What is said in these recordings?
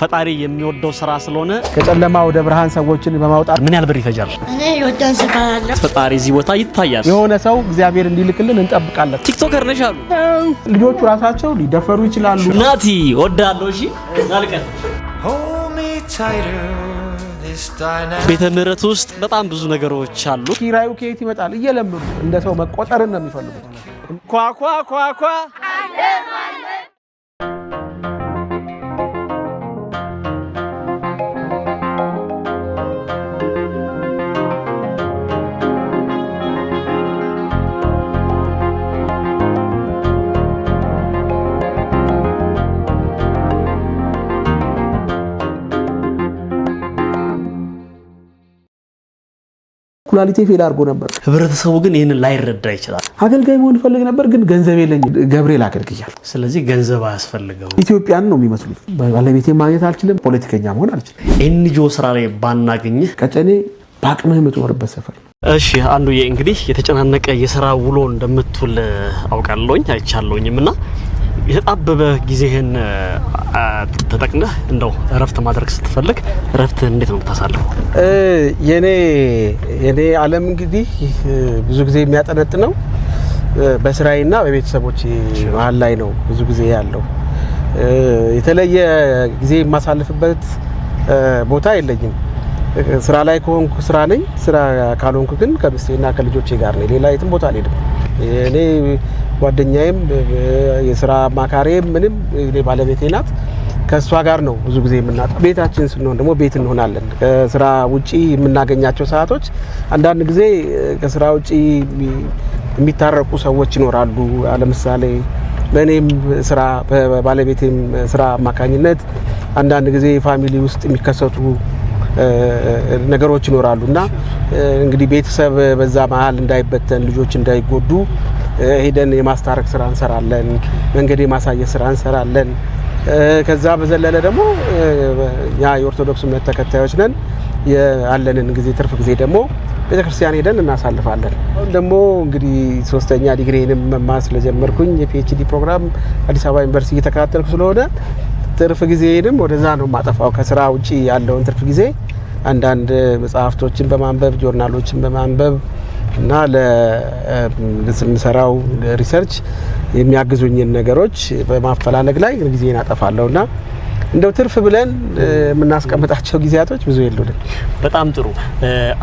ፈጣሪ የሚወደው ስራ ስለሆነ ከጨለማ ወደ ብርሃን ሰዎችን በማውጣት ምን ያህል ብር ይፈጃል? እኔ ይወዳል ስባለ ፈጣሪ እዚህ ቦታ ይታያል። የሆነ ሰው እግዚአብሔር እንዲልክልን እንጠብቃለን። ቲክቶከር ነሽ አሉ ልጆቹ ራሳቸው ሊደፈሩ ይችላሉ። ናቲ ወዳለው እሺ ዛልቀን ቤተ ምህረት ውስጥ በጣም ብዙ ነገሮች አሉ። ኪራዩ ከየት ይመጣል? እየለመዱ እንደ ሰው መቆጠርን ነው የሚፈልጉት። ኳ ኩላሊቴ ፌል አድርጎ ነበር። ህብረተሰቡ ግን ይሄንን ላይረዳ ይችላል። አገልጋይ መሆን ፈልግ ነበር ግን ገንዘብ የለኝም። ገብርኤል አገልግያለሁ። ስለዚህ ገንዘብ አያስፈልገው። ኢትዮጵያን ነው የሚመስሉት። ባለቤቴ ማግኘት አልችልም። ፖለቲከኛ መሆን አልችልም። ኤንጂኦ ስራ ላይ ባናገኝህ ቀጨኔ በአቅምህ የምትኖርበት ሰፈር። እሺ አንዱ እንግዲህ የተጨናነቀ የሥራ ውሎ እንደምትውል አውቃለሁኝ አይቻለሁኝምና የተጣበበ ጊዜህን ተጠቅመህ እንደው እረፍት ማድረግ ስትፈልግ እረፍት እንዴት ነው የምታሳልፈው? የኔ ዓለም እንግዲህ ብዙ ጊዜ የሚያጠነጥነው በስራዬና በቤተሰቦቼ መሀል ላይ ነው። ብዙ ጊዜ ያለው የተለየ ጊዜ የማሳልፍበት ቦታ የለኝም። ስራ ላይ ከሆንኩ ስራ ነኝ፣ ስራ ካልሆንኩ ግን ከሚስቴና ከልጆቼ ጋር ነኝ። ሌላ የትም ቦታ አልሄድም። እኔ ጓደኛዬም የስራ አማካሪዬም ምንም እኔ ባለቤቴ ናት። ከሷ ጋር ነው ብዙ ጊዜ የምናጣው። ቤታችን ስንሆን ደግሞ ቤት እንሆናለን። ከስራ ውጪ የምናገኛቸው ሰዓቶች አንዳንድ ጊዜ ከስራ ውጪ የሚታረቁ ሰዎች ይኖራሉ። ለምሳሌ በእኔም ስራ በባለቤቴም ስራ አማካኝነት አንዳንድ ጊዜ ፋሚሊ ውስጥ የሚከሰቱ ነገሮች ይኖራሉና እንግዲህ ቤተሰብ በዛ መሀል እንዳይበተን ልጆች እንዳይጎዱ ሄደን የማስታረቅ ስራ እንሰራለን። መንገድ የማሳየት ስራ እንሰራለን። ከዛ በዘለለ ደግሞ ያ የኦርቶዶክስ እምነት ተከታዮች ነን። ያለንን ጊዜ ትርፍ ጊዜ ደግሞ ቤተክርስቲያን ሄደን እናሳልፋለን። አሁን ደግሞ እንግዲህ 3ኛ ዲግሪንም መማር ስለጀመርኩኝ የፒኤችዲ ፕሮግራም አዲስ አበባ ዩኒቨርሲቲ እየተከታተልኩ ስለሆነ ትርፍ ጊዜንም ወደዛ ነው ማጠፋው። ከስራ ውጪ ያለውን ትርፍ ጊዜ አንዳንድ መጽሐፍቶችን በማንበብ ጆርናሎችን በማንበብ እና ለምሰራው ሪሰርች የሚያግዙኝን ነገሮች በማፈላለግ ላይ ጊዜን አጠፋለሁና እንደው ትርፍ ብለን የምናስቀምጣቸው ጊዜያቶች ብዙ የሉንም። በጣም ጥሩ።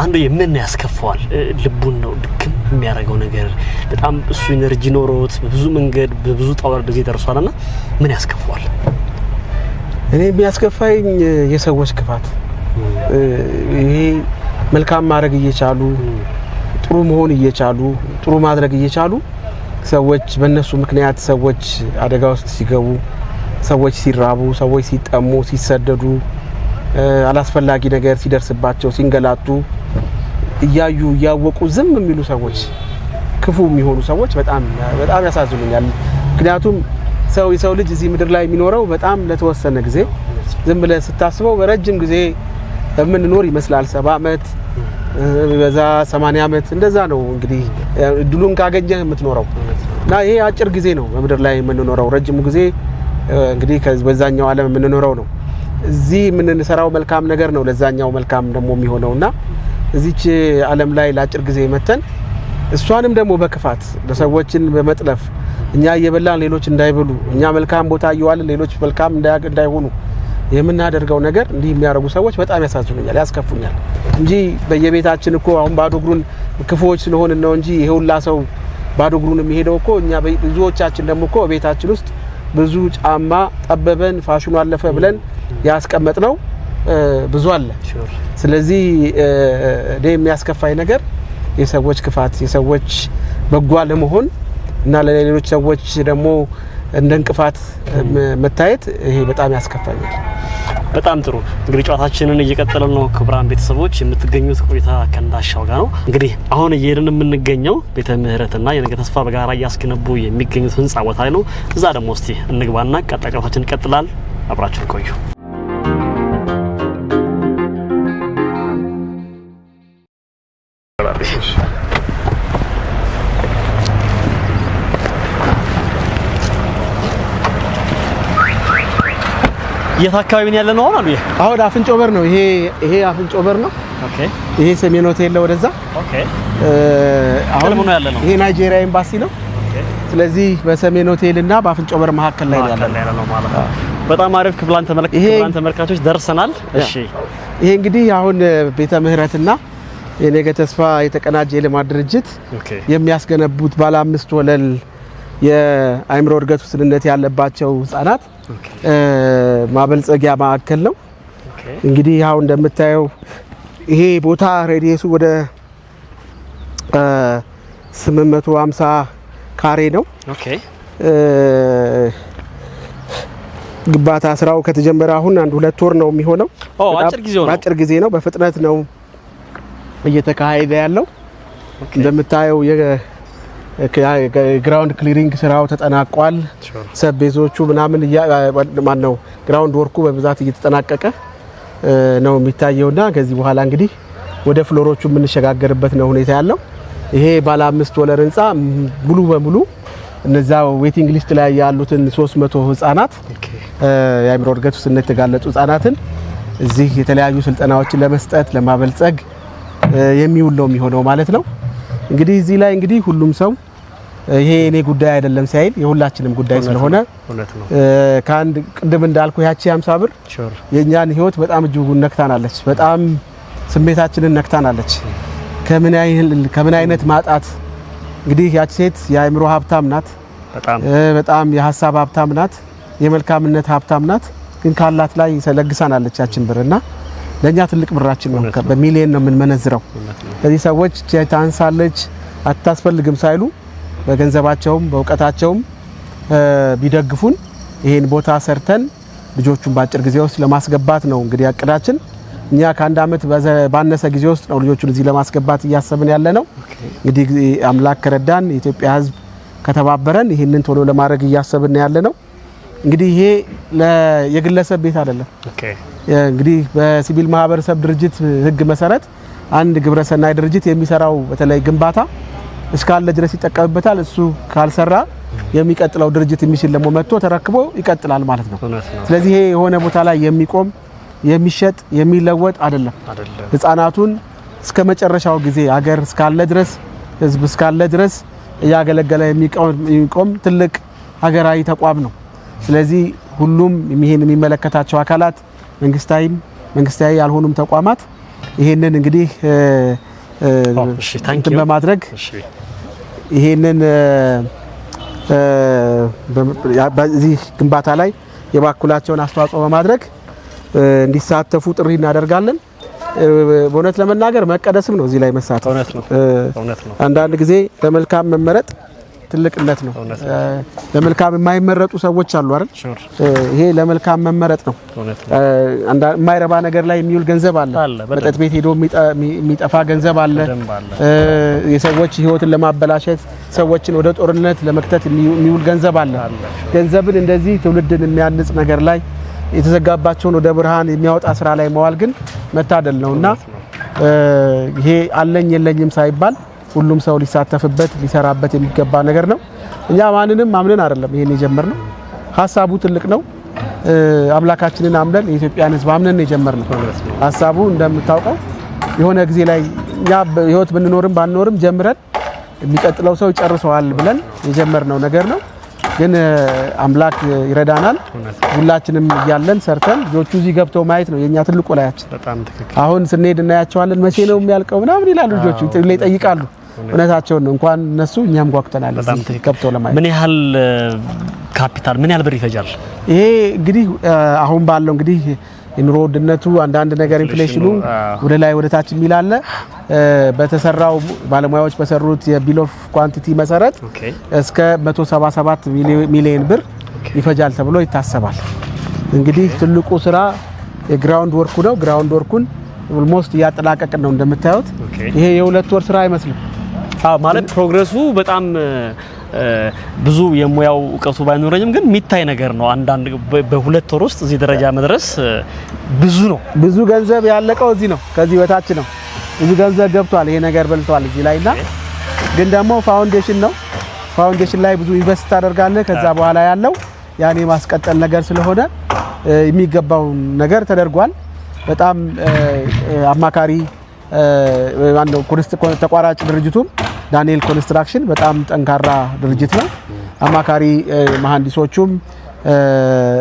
አንዱ ምን ያስከፋዋል? ልቡን ነው ድክም የሚያደርገው ነገር በጣም እሱ ኢነርጂ ኖሮት በብዙ መንገድ በብዙ ጣውር ጊዜ ደርሷልና ምን ያስከፋዋል? እኔ የሚያስከፋኝ የሰዎች ክፋት። ይሄ መልካም ማድረግ እየቻሉ ጥሩ መሆን እየቻሉ ጥሩ ማድረግ እየቻሉ ሰዎች በእነሱ ምክንያት ሰዎች አደጋ ውስጥ ሲገቡ፣ ሰዎች ሲራቡ፣ ሰዎች ሲጠሙ፣ ሲሰደዱ፣ አላስፈላጊ ነገር ሲደርስባቸው፣ ሲንገላቱ እያዩ እያወቁ ዝም የሚሉ ሰዎች፣ ክፉ የሚሆኑ ሰዎች በጣም ያሳዝኑኛል። ምክንያቱም የሰው ልጅ እዚህ ምድር ላይ የሚኖረው በጣም ለተወሰነ ጊዜ ዝም ብለህ ስታስበው በረጅም ጊዜ የምንኖር ይመስላል። 70 ዓመት በዛ 80 ዓመት እንደዛ ነው እንግዲህ እድሉን ካገኘህ የምትኖረው እና ይሄ አጭር ጊዜ ነው በምድር ላይ የምንኖረው። ረጅሙ ጊዜ እንግዲህ በዛኛው ዓለም የምንኖረው ነው። እዚህ የምንሰራው መልካም ነገር ነው ለዛኛው መልካም ደግሞ የሚሆነውና እዚች ዓለም ላይ ለአጭር ጊዜ መተን እሷንም ደግሞ በክፋት ለሰዎችን በመጥለፍ እኛ እየበላን ሌሎች እንዳይበሉ፣ እኛ መልካም ቦታ እየዋልን ሌሎች መልካም እንዳይሆኑ የምናደርገው ነገር እንዲህ የሚያደርጉ ሰዎች በጣም ያሳዝኑኛል፣ ያስከፉኛል እንጂ በየቤታችን እኮ አሁን ባዶ እግሩን ክፉዎች ስለሆነ ነው እንጂ ይሄ ሁላ ሰው ባዶ እግሩን የሚሄደው እኮ እኛ ብዙዎቻችን ደግሞ እኮ ቤታችን ውስጥ ብዙ ጫማ ጠበበን ፋሽኑ አለፈ ብለን ያስቀመጥነው ብዙ አለ። ስለዚህ እኔ የሚያስከፋኝ ነገር የሰዎች ክፋት፣ የሰዎች በጎ አለመሆን እና ለሌሎች ሰዎች ደግሞ እንደ እንቅፋት መታየት ይሄ በጣም ያስከፋኛል። በጣም ጥሩ። እንግዲህ ጨዋታችንን እየቀጠልን ነው። ክቡራን ቤተሰቦች የምትገኙት ቆይታ ከእንዳሻው ጋር ነው። እንግዲህ አሁን እየሄድን የምንገኘው ቤተ ምህረትና የነገ ተስፋ በጋራ እያስገነቡ የሚገኙት ህንጻ ቦታ ላይ ነው። እዛ ደግሞ እስቲ እንግባና ቀጣይ ጨዋታችን ይቀጥላል። አብራችሁን ቆዩ። የት አካባቢ ነው ያለነው አሁን? አሁን አፍንጮ በር ነው ይሄ አፍንጮ በር ነው። ኦኬ ይሄ ሰሜን ሆቴል ነው ወደዛ። ኦኬ አሁን ነው ያለነው። ይሄ ናይጄሪያ ኤምባሲ ነው። ስለዚህ በሰሜን ሆቴል እና በአፍንጮ በር መካከል ላይ ያለነው ማለት ነው። በጣም አሪፍ ክብላን ተመልካቾች ደርሰናል። እሺ ይሄ እንግዲህ አሁን ቤተ ምህረትና የነገ ተስፋ የተቀናጀ የልማት ድርጅት የሚያስገነቡት ባለ 5 ወለል የአእምሮ እድገት ውስንነት ያለባቸው ህጻናት ማበልጸጊያ ማዕከል ነው። እንግዲህ አሁን እንደምታየው ይሄ ቦታ ሬዲየሱ ወደ 850 ካሬ ነው። ኦኬ ግንባታ ስራው ከተጀመረ አሁን 1-2 ወር ነው የሚሆነው። አጭር ጊዜ ነው። በፍጥነት ነው እየተካሄደ ያለው። እንደምታየው የግራውንድ ክሊሪንግ ስራው ተጠናቋል። ሰቤዞቹ ምናምን ማነው ግራውንድ ወርኩ በብዛት እየተጠናቀቀ ነው የሚታየውና ከዚህ በኋላ እንግዲህ ወደ ፍሎሮቹ የምንሸጋገርበት ነው ሁኔታ ያለው። ይሄ ባለ 5 ወለል ህንጻ ሙሉ በሙሉ እነዛው ዌቲንግ ሊስት ላይ ያሉትን 300 ህጻናት የአእምሮ እድገት ውስንነት የተጋለጡ ህጻናትን እዚህ የተለያዩ ስልጠናዎችን ለመስጠት ለማበልጸግ የሚውል ነው የሚሆነው ማለት ነው። እንግዲህ እዚህ ላይ እንግዲህ ሁሉም ሰው ይሄ እኔ ጉዳይ አይደለም ሳይል የሁላችንም ጉዳይ ስለሆነ ካንድ ቅድም እንዳልኩ ያቺ 50 ብር የኛን ህይወት በጣም እጅጉን ነክታናለች። በጣም ስሜታችንን ነክታናለች። ከምን አይነት ማጣት እንግዲህ ያቺ ሴት የአእምሮ ሀብታም ናት። በጣም የሀሳብ ሀብታም ናት። የመልካምነት ሀብታም ናት። ግን ካላት ላይ ሰለግሳናለች ያችን ብርና ለኛ ትልቅ ብራችን ነው። በሚሊዮን ነው የምንመነዝረው። ስለዚህ ሰዎች ታንሳለች አታስፈልግም ሳይሉ በገንዘባቸውም በእውቀታቸውም ቢደግፉን ይሄን ቦታ ሰርተን ልጆቹን በአጭር ጊዜ ውስጥ ለማስገባት ነው እንግዲህ አቅዳችን። እኛ ከአንድ አመት ባነሰ ጊዜ ውስጥ ነው ልጆቹን እዚህ ለማስገባት እያሰብን ያለ ነው። እንግዲህ አምላክ ከረዳን የኢትዮጵያ ሕዝብ ከተባበረን ይሄንን ቶሎ ለማድረግ እያሰብን ያለ ነው። እንግዲህ ይሄ የግለሰብ ቤት አይደለም። እንግዲህ በሲቪል ማህበረሰብ ድርጅት ህግ መሰረት አንድ ግብረሰናይ ድርጅት የሚሰራው በተለይ ግንባታ እስካለ ድረስ ይጠቀምበታል። እሱ ካልሰራ የሚቀጥለው ድርጅት የሚችል ደግሞ መጥቶ ተረክቦ ይቀጥላል ማለት ነው። ስለዚህ ይሄ የሆነ ቦታ ላይ የሚቆም የሚሸጥ የሚለወጥ አይደለም። ህፃናቱን እስከ መጨረሻው ጊዜ ሀገር እስካለ ድረስ ህዝብ እስካለ ድረስ እያገለገለ የሚቆም ትልቅ ሀገራዊ ተቋም ነው። ስለዚህ ሁሉም ይሄን የሚመለከታቸው አካላት መንግስታዊ ያልሆኑም ተቋማት ይሄንን እንግዲህ በማድረግ ይሄንን በዚህ ግንባታ ላይ የባኩላቸውን አስተዋጽኦ በማድረግ እንዲሳተፉ ጥሪ እናደርጋለን። በእውነት ለመናገር መቀደስም ነው እዚህ ላይ መሳተፍ። እውነት ነው። አንዳንድ ጊዜ ለመልካም መመረጥ ትልቅነት ነው። ለመልካም የማይመረጡ ሰዎች አሉ አይደል? ይሄ ለመልካም መመረጥ ነው። የማይረባ ነገር ላይ የሚውል ገንዘብ አለ። መጠጥ ቤት ሄዶ የሚጠፋ ገንዘብ አለ። የሰዎች ህይወትን ለማበላሸት ሰዎችን ወደ ጦርነት ለመክተት የሚውል ገንዘብ አለ። ገንዘብን እንደዚህ ትውልድን የሚያንጽ ነገር ላይ የተዘጋባቸውን ወደ ብርሃን የሚያወጣ ስራ ላይ መዋል ግን መታደል ነውና ይሄ አለኝ የለኝም ሳይባል ሁሉም ሰው ሊሳተፍበት ሊሰራበት የሚገባ ነገር ነው። እኛ ማንንም አምነን አይደለም ይሄን የጀመርነው። ሀሳቡ ትልቅ ነው። አምላካችንን አምነን የኢትዮጵያን ህዝብ አምነን የጀመርነው ሀሳቡ እንደምታውቀው የሆነ ጊዜ ላይ እኛ በህይወት ብንኖርም ባንኖርም ጀምረን የሚቀጥለው ሰው ይጨርሰዋል ብለን የጀመርነው ነገር ነው። ግን አምላክ ይረዳናል። ሁላችንም እያለን ሰርተን ልጆቹ እዚህ ገብተው ማየት ነው የኛ ትልቁ ላያችን። አሁን ስንሄድ እናያቸዋለን። መቼ ነው የሚያልቀው ምናምን ይላሉ ልጆቹ ይጠይቃሉ። እውነታቸውን ነው። እንኳን እነሱ እኛም ጓጉተናል ገብተው ለማየት። ምን ያህል ካፒታል ምን ያህል ብር ይፈጃል? ይሄ እንግዲህ አሁን ባለው እንግዲህ የኑሮ ውድነቱ አንዳንድ ነገር ኢንፍሌሽኑ ወደ ላይ ወደ ታች የሚላለ በተሰራው ባለሙያዎች በሰሩት የቢል ኦፍ ኳንቲቲ መሰረት እስከ 177 ሚሊዮን ብር ይፈጃል ተብሎ ይታሰባል። እንግዲህ ትልቁ ስራ የግራውንድ ወርኩ ነው። ግራውንድ ወርኩን ኦልሞስት እያጠናቀቅን ነው እንደምታዩት። ይሄ የ2 ወር ስራ አይመስልም። ማለት ፕሮግረሱ በጣም ብዙ የሙያው እውቀቱ ባይኖረኝም ግን የሚታይ ነገር ነው። አንዳንድ በ2 ወር ውስጥ እዚህ ደረጃ መድረስ ብዙ ነው። ብዙ ገንዘብ ያለቀው እዚህ ነው። ከዚህ በታች ነው። ብዙ ገንዘብ ገብቷል። ይሄ ነገር በልቷል እዚህ ላይና ግን ደግሞ ፋውንዴሽን ነው። ፋውንዴሽን ላይ ብዙ ኢንቨስት ታደርጋለህ። ከዛ በኋላ ያለው ያኔ ማስቀጠል ነገር ስለሆነ የሚገባው ነገር ተደርጓል። በጣም አማካሪ ማነው ተቋራጭ ድርጅቱም ዳንኤል ኮንስትራክሽን በጣም ጠንካራ ድርጅት ነው። አማካሪ መሐንዲሶቹም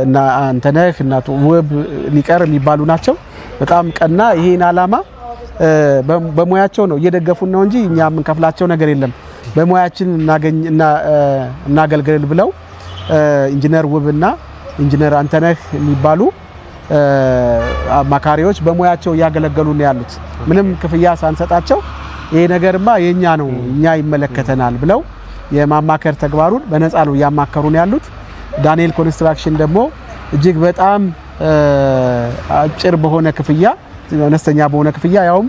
እና አንተነህ እና ውብ ሊቀር የሚባሉ ናቸው። በጣም ቀና ይሄን አላማ በሙያቸው ነው እየደገፉን ነው እንጂ እኛ የምንከፍላቸው ነገር የለም። በሙያችን እናገልግል ብለው ኢንጂነር ውብና ኢንጂነር አንተነህ የሚባሉ አማካሪዎች በሙያቸው ያገለገሉ ነው ያሉት። ምንም ክፍያ ሳንሰጣቸው ይሄ ነገርማ የኛ ነው እኛ ይመለከተናል ብለው የማማከር ተግባሩን በነፃ ነው ያማከሩን ያሉት። ዳንኤል ኮንስትራክሽን ደግሞ እጅግ በጣም አጭር በሆነ ክፍያ አነስተኛ በሆነ ክፍያ ያውም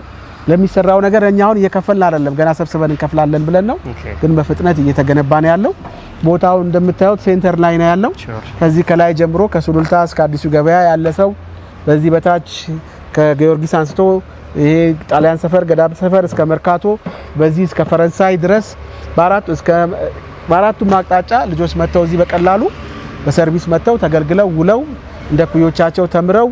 ለሚሰራው ነገር እኛውን እየከፈልን አይደለም ገና ሰብስበን እንከፍላለን ብለን ነው። ግን በፍጥነት እየተገነባ ነው ያለው። ቦታው እንደምታዩት ሴንተር ላይ ነው ያለው። ከዚህ ከላይ ጀምሮ ከሱሉልታ እስከ አዲሱ ገበያ ያለ ሰው በዚህ በታች ከጊዮርጊስ አንስቶ ይሄ ጣሊያን ሰፈር ገዳም ሰፈር እስከ መርካቶ በዚህ እስከ ፈረንሳይ ድረስ በአራቱም አቅጣጫ ልጆች መተው እዚህ በቀላሉ በሰርቪስ መተው ተገልግለው ውለው እንደ ኩዮቻቸው ተምረው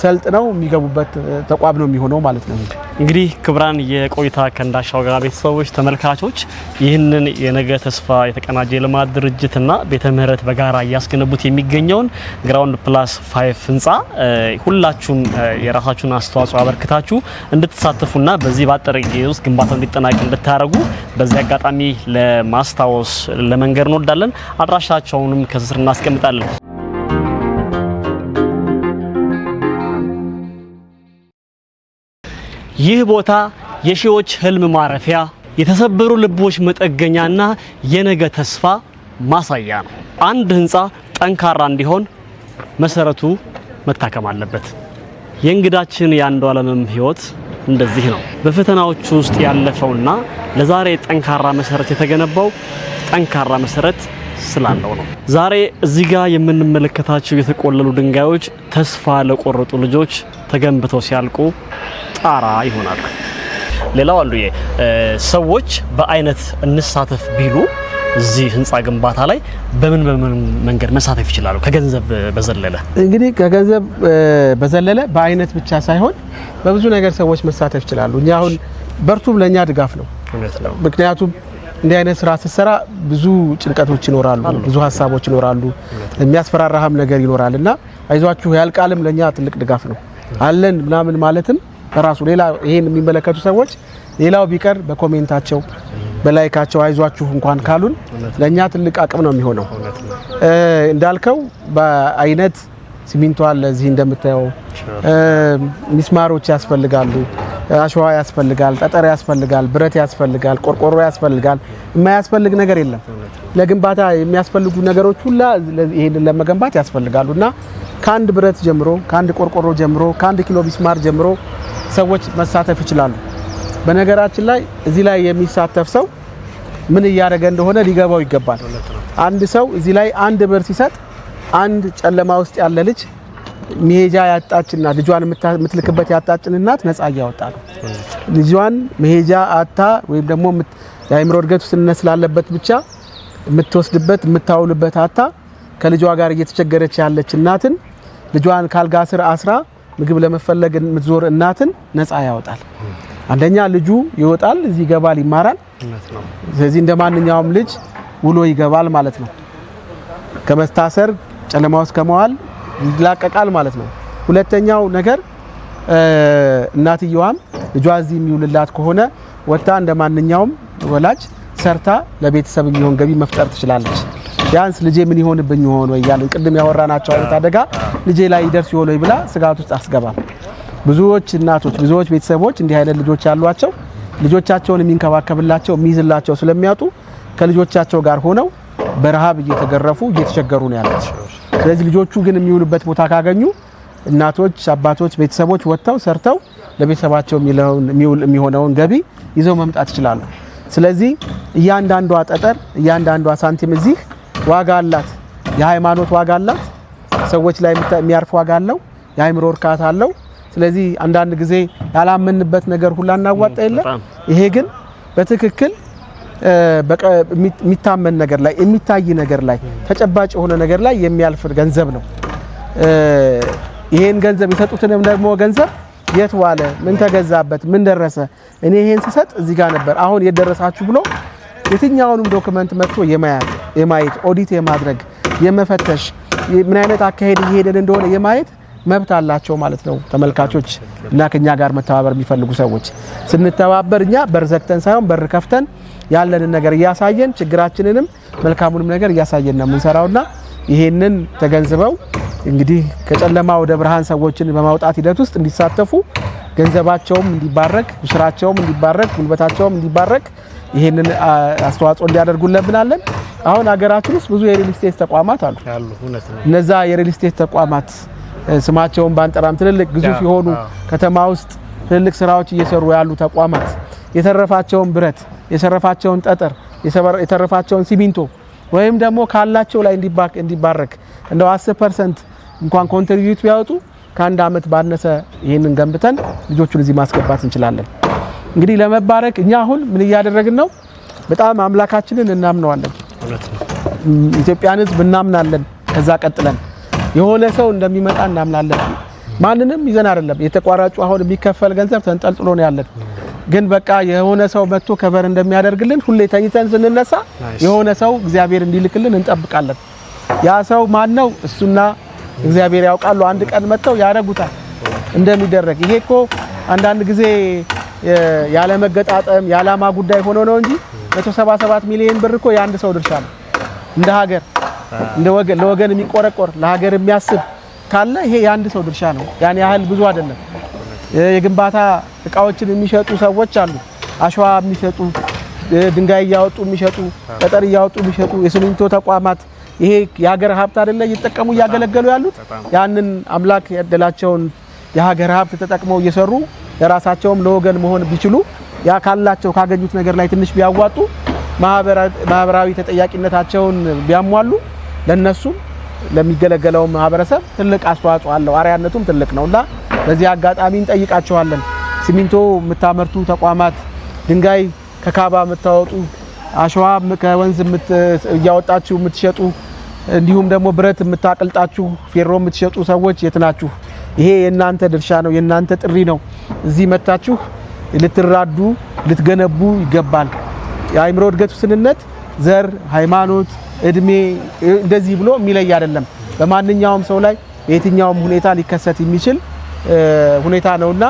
ሰልጥነው የሚገቡበት ተቋም ነው የሚሆነው ማለት ነው። እንግዲህ ክብራን የቆይታ ከእንዳሻው ጋር ቤተሰቦች ተመልካቾች ይህንን የነገ ተስፋ የተቀናጀ የልማት ድርጅትና ቤተ ምህረት በጋራ እያስገነቡት የሚገኘውን ግራውንድ ፕላስ 5 ህንጻ ሁላችሁም የራሳችሁን አስተዋጽኦ አበርክታችሁ እንድትሳተፉና በዚህ ባጠረ ጊዜ ውስጥ ግንባታው እንዲጠናቀቅ እንድታረጉ በዚህ አጋጣሚ ለማስታወስ ለመንገር እንወዳለን። አድራሻቸውንም ከስር እናስቀምጣለን። ይህ ቦታ የሺዎች ህልም ማረፊያ፣ የተሰበሩ ልቦች መጠገኛና የነገ ተስፋ ማሳያ ነው። አንድ ህንጻ ጠንካራ እንዲሆን መሰረቱ መታከም አለበት። የእንግዳችን የአንዱ ዓለምም ህይወት እንደዚህ ነው። በፈተናዎች ውስጥ ያለፈውና ለዛሬ ጠንካራ መሰረት የተገነባው ጠንካራ መሰረት ስላለው ነው። ዛሬ እዚህ ጋር የምንመለከታቸው የተቆለሉ ድንጋዮች ተስፋ ለቆረጡ ልጆች ተገንብተው ሲያልቁ ጣራ ይሆናሉ። ሌላው አሉ ሰዎች በአይነት እንሳተፍ ቢሉ እዚህ ህንጻ ግንባታ ላይ በምን መንገድ መሳተፍ ይችላሉ? ከገንዘብ በዘለለ እንግዲህ ከገንዘብ በዘለለ በአይነት ብቻ ሳይሆን በብዙ ነገር ሰዎች መሳተፍ ይችላሉ። እኛ አሁን በርቱም ለኛ ድጋፍ ነው። ምክንያቱም እንዲህ አይነት ስራ ሲሰራ ብዙ ጭንቀቶች ይኖራሉ፣ ብዙ ሀሳቦች ይኖራሉ፣ የሚያስፈራራህም ነገር ይኖራልና አይዟችሁ ያልቃልም ለኛ ትልቅ ድጋፍ ነው አለን ምናምን ማለትም በራሱ ሌላ ይሄን የሚመለከቱ ሰዎች ሌላው ቢቀር በኮሜንታቸው በላይካቸው አይዟችሁ እንኳን ካሉን ለኛ ትልቅ አቅም ነው የሚሆነው። እንዳልከው በአይነት ሲሚንቶ አለ እዚህ እንደምታየው፣ ሚስማሮች ያስፈልጋሉ፣ አሸዋ ያስፈልጋል፣ ጠጠር ያስፈልጋል፣ ብረት ያስፈልጋል፣ ቆርቆሮ ያስፈልጋል። የማያስፈልግ ነገር የለም። ለግንባታ የሚያስፈልጉ ነገሮች ሁላ ይሄንን ለመገንባት ያስፈልጋሉና ከአንድ ብረት ጀምሮ ከአንድ ቆርቆሮ ጀምሮ ከአንድ ኪሎ ሚስማር ጀምሮ ሰዎች መሳተፍ ይችላሉ። በነገራችን ላይ እዚህ ላይ የሚሳተፍ ሰው ምን እያደረገ እንደሆነ ሊገባው ይገባል። አንድ ሰው እዚህ ላይ አንድ ብር ሲሰጥ አንድ ጨለማ ውስጥ ያለ ልጅ መሄጃ ያጣችና ልጇን የምትልክበት ያጣችን እናት ነፃ እያወጣ ነው። ልጇን መሄጃ አጣ ወይም ደግሞ የአእምሮ እድገት ስንነት ስላለበት ብቻ የምትወስድበት የምታውልበት አጣ ከልጇ ጋር እየተቸገረች ያለች እናትን ልጇን ካልጋ ስር አስራ ምግብ ለመፈለግ የምትዞር እናትን ነፃ ያወጣል። አንደኛ ልጁ ይወጣል፣ እዚህ ይገባል፣ ይማራል። ስለዚህ እንደማንኛውም ልጅ ውሎ ይገባል ማለት ነው። ከመታሰር ጨለማ ውስጥ ከመዋል ይላቀቃል ማለት ነው። ሁለተኛው ነገር እናትየዋም ልጇ እዚህ የሚውልላት ከሆነ ወጣ እንደማንኛውም ወላጅ ሰርታ ለቤተሰብ የሚሆን ገቢ መፍጠር ትችላለች። ቢያንስ ልጄ ምን ይሆንብኝ ይሆን ወይ ያልን ቅድም ያወራናቸው አይነት አደጋ ልጄ ላይ ይደርስ ይሆን ወይ ብላ ስጋት ውስጥ አስገባም። ብዙዎች እናቶች ብዙዎች ቤተሰቦች እንዲህ አይነት ልጆች ያሏቸው ልጆቻቸውን የሚንከባከብላቸው የሚይዝላቸው ስለሚያጡ ከልጆቻቸው ጋር ሆነው በረሃብ እየተገረፉ እየተቸገሩ ነው ያሉት። ስለዚህ ልጆቹ ግን የሚውሉበት ቦታ ካገኙ እናቶች፣ አባቶች፣ ቤተሰቦች ወጥተው ሰርተው ለቤተሰባቸው የሚሆነውን ገቢ ይዘው መምጣት ይችላሉ። ስለዚህ እያንዳንዷ ጠጠር እያንዳንዷ ሳንቲም እዚህ ዋጋ አላት። የሃይማኖት ዋጋ አላት። ሰዎች ላይ የሚያርፍ ዋጋ አለው። የአእምሮ እርካታ አለው። ስለዚህ አንዳንድ ጊዜ ያላመንበት ነገር ሁላ እናዋጣ የለም። ይሄ ግን በትክክል የሚታመን ነገር ላይ የሚታይ ነገር ላይ ተጨባጭ የሆነ ነገር ላይ የሚያልፍ ገንዘብ ነው። ይሄን ገንዘብ የሰጡትንም ደግሞ ገንዘብ የት ዋለ ምን ተገዛበት ምን ደረሰ እኔ ይሄን ስሰጥ እዚህ ጋር ነበር አሁን የደረሳችሁ ብሎ የትኛውንም ዶክመንት መጥቶ የማየት ኦዲት የማድረግ የመፈተሽ ምን አይነት አካሄድ እየሄደን እንደሆነ የማየት መብት አላቸው ማለት ነው ተመልካቾች እና ከኛ ጋር መተባበር የሚፈልጉ ሰዎች ስንተባበር እኛ በር ዘግተን ሳይሆን በር ከፍተን ያለንን ነገር ያሳየን ችግራችንንም መልካሙንም ነገር ያሳየን ነው የምንሰራውና ይሄንን ተገንዝበው እንግዲህ ከጨለማ ወደ ብርሃን ሰዎችን በማውጣት ሂደት ውስጥ እንዲሳተፉ ገንዘባቸውም እንዲባረክ ስራቸውም እንዲባረክ ጉልበታቸውም እንዲባረክ ይሄንን አስተዋጽኦ እንዲያደርጉልን ብናለን አሁን ሀገራችን ውስጥ ብዙ የሪል ስቴት ተቋማት አሉ እነዛ የሪል ስቴት ተቋማት ስማቸውን ባንጠራም ትልልቅ ግዙፍ የሆኑ ከተማ ውስጥ ትልልቅ ስራዎች እየሰሩ ያሉ ተቋማት የተረፋቸውን ብረት የተረፋቸውን ጠጠር የተረፋቸውን ሲሚንቶ ወይም ደግሞ ካላቸው ላይ እንዲባረክ እንደው 10% እንኳን ኮንትሪቢዩት ቢያወጡ ከአንድ አመት ባነሰ ይሄንን ገንብተን ልጆቹን እዚህ ማስገባት እንችላለን እንግዲህ ለመባረክ እኛ አሁን ምን እያደረግን ነው በጣም አምላካችንን እናምነዋለን ኢትዮጵያን ህዝብ እናምናለን ከዛ ቀጥለን የሆነ ሰው እንደሚመጣ እናምናለን ማንንም ይዘን አይደለም የተቋራጩ አሁን የሚከፈል ገንዘብ ተንጠልጥሎ ነው ያለን ግን በቃ የሆነ ሰው መጥቶ ከቨር እንደሚያደርግልን ሁሌ ተይተን ስንነሳ የሆነ ሰው እግዚአብሔር እንዲልክልን እንጠብቃለን ያ ሰው ማን ነው እሱና እግዚአብሔር ያውቃሉ አንድ ቀን መጥተው ያረጉታል እንደሚደረግ ይሄ እኮ አንዳንድ ጊዜ ያለ መገጣጠም ያላማ ጉዳይ ሆኖ ነው እንጂ 177 ሚሊዮን ብር እኮ የአንድ ሰው ድርሻ ነው እንደ ሀገር እንደ ወገን ለወገን የሚቆረቆር ለሀገር የሚያስብ ካለ ይሄ የአንድ ሰው ድርሻ ነው ያን ያህል ብዙ አይደለም የግንባታ እቃዎችን የሚሸጡ ሰዎች አሉ አሸዋ የሚሸጡ ድንጋይ ያወጡ የሚሸጡ ጠጠር ያወጡ የሚሸጡ የሲሚንቶ ተቋማት ይሄ የሀገር ሀብት አይደለ እየተጠቀሙ ያገለገሉ ያሉት ያንን አምላክ ያደላቸውን የሀገር ሀብት ተጠቅመው እየሰሩ ለራሳቸውም ለወገን መሆን ቢችሉ ያ ካላቸው ካገኙት ነገር ላይ ትንሽ ቢያዋጡ ማህበራዊ ተጠያቂነታቸውን ቢያሟሉ ለነሱ ለሚገለገለው ማህበረሰብ ትልቅ አስተዋጽኦ አለው አሪያነቱም ትልቅ ነውና በዚህ አጋጣሚ እንጠይቃቸዋለን ሲሚንቶ የምታመርቱ ተቋማት ድንጋይ ከካባ የምታወጡ አሸዋ ከወንዝ ያወጣችሁ የምትሸጡ እንዲሁም ደግሞ ብረት የምታቀልጣችሁ ፌሮ የምትሸጡ ሰዎች የትናችሁ ይሄ የናንተ ድርሻ ነው የናንተ ጥሪ ነው እዚህ መጣችሁ ልትራዱ ልትገነቡ ይገባል የአይምሮ እድገት ውስንነት ዘር ሃይማኖት እድሜ እንደዚህ ብሎ የሚለይ አይደለም በማንኛውም ሰው ላይ የትኛውም ሁኔታ ሊከሰት የሚችል ሁኔታ ነውና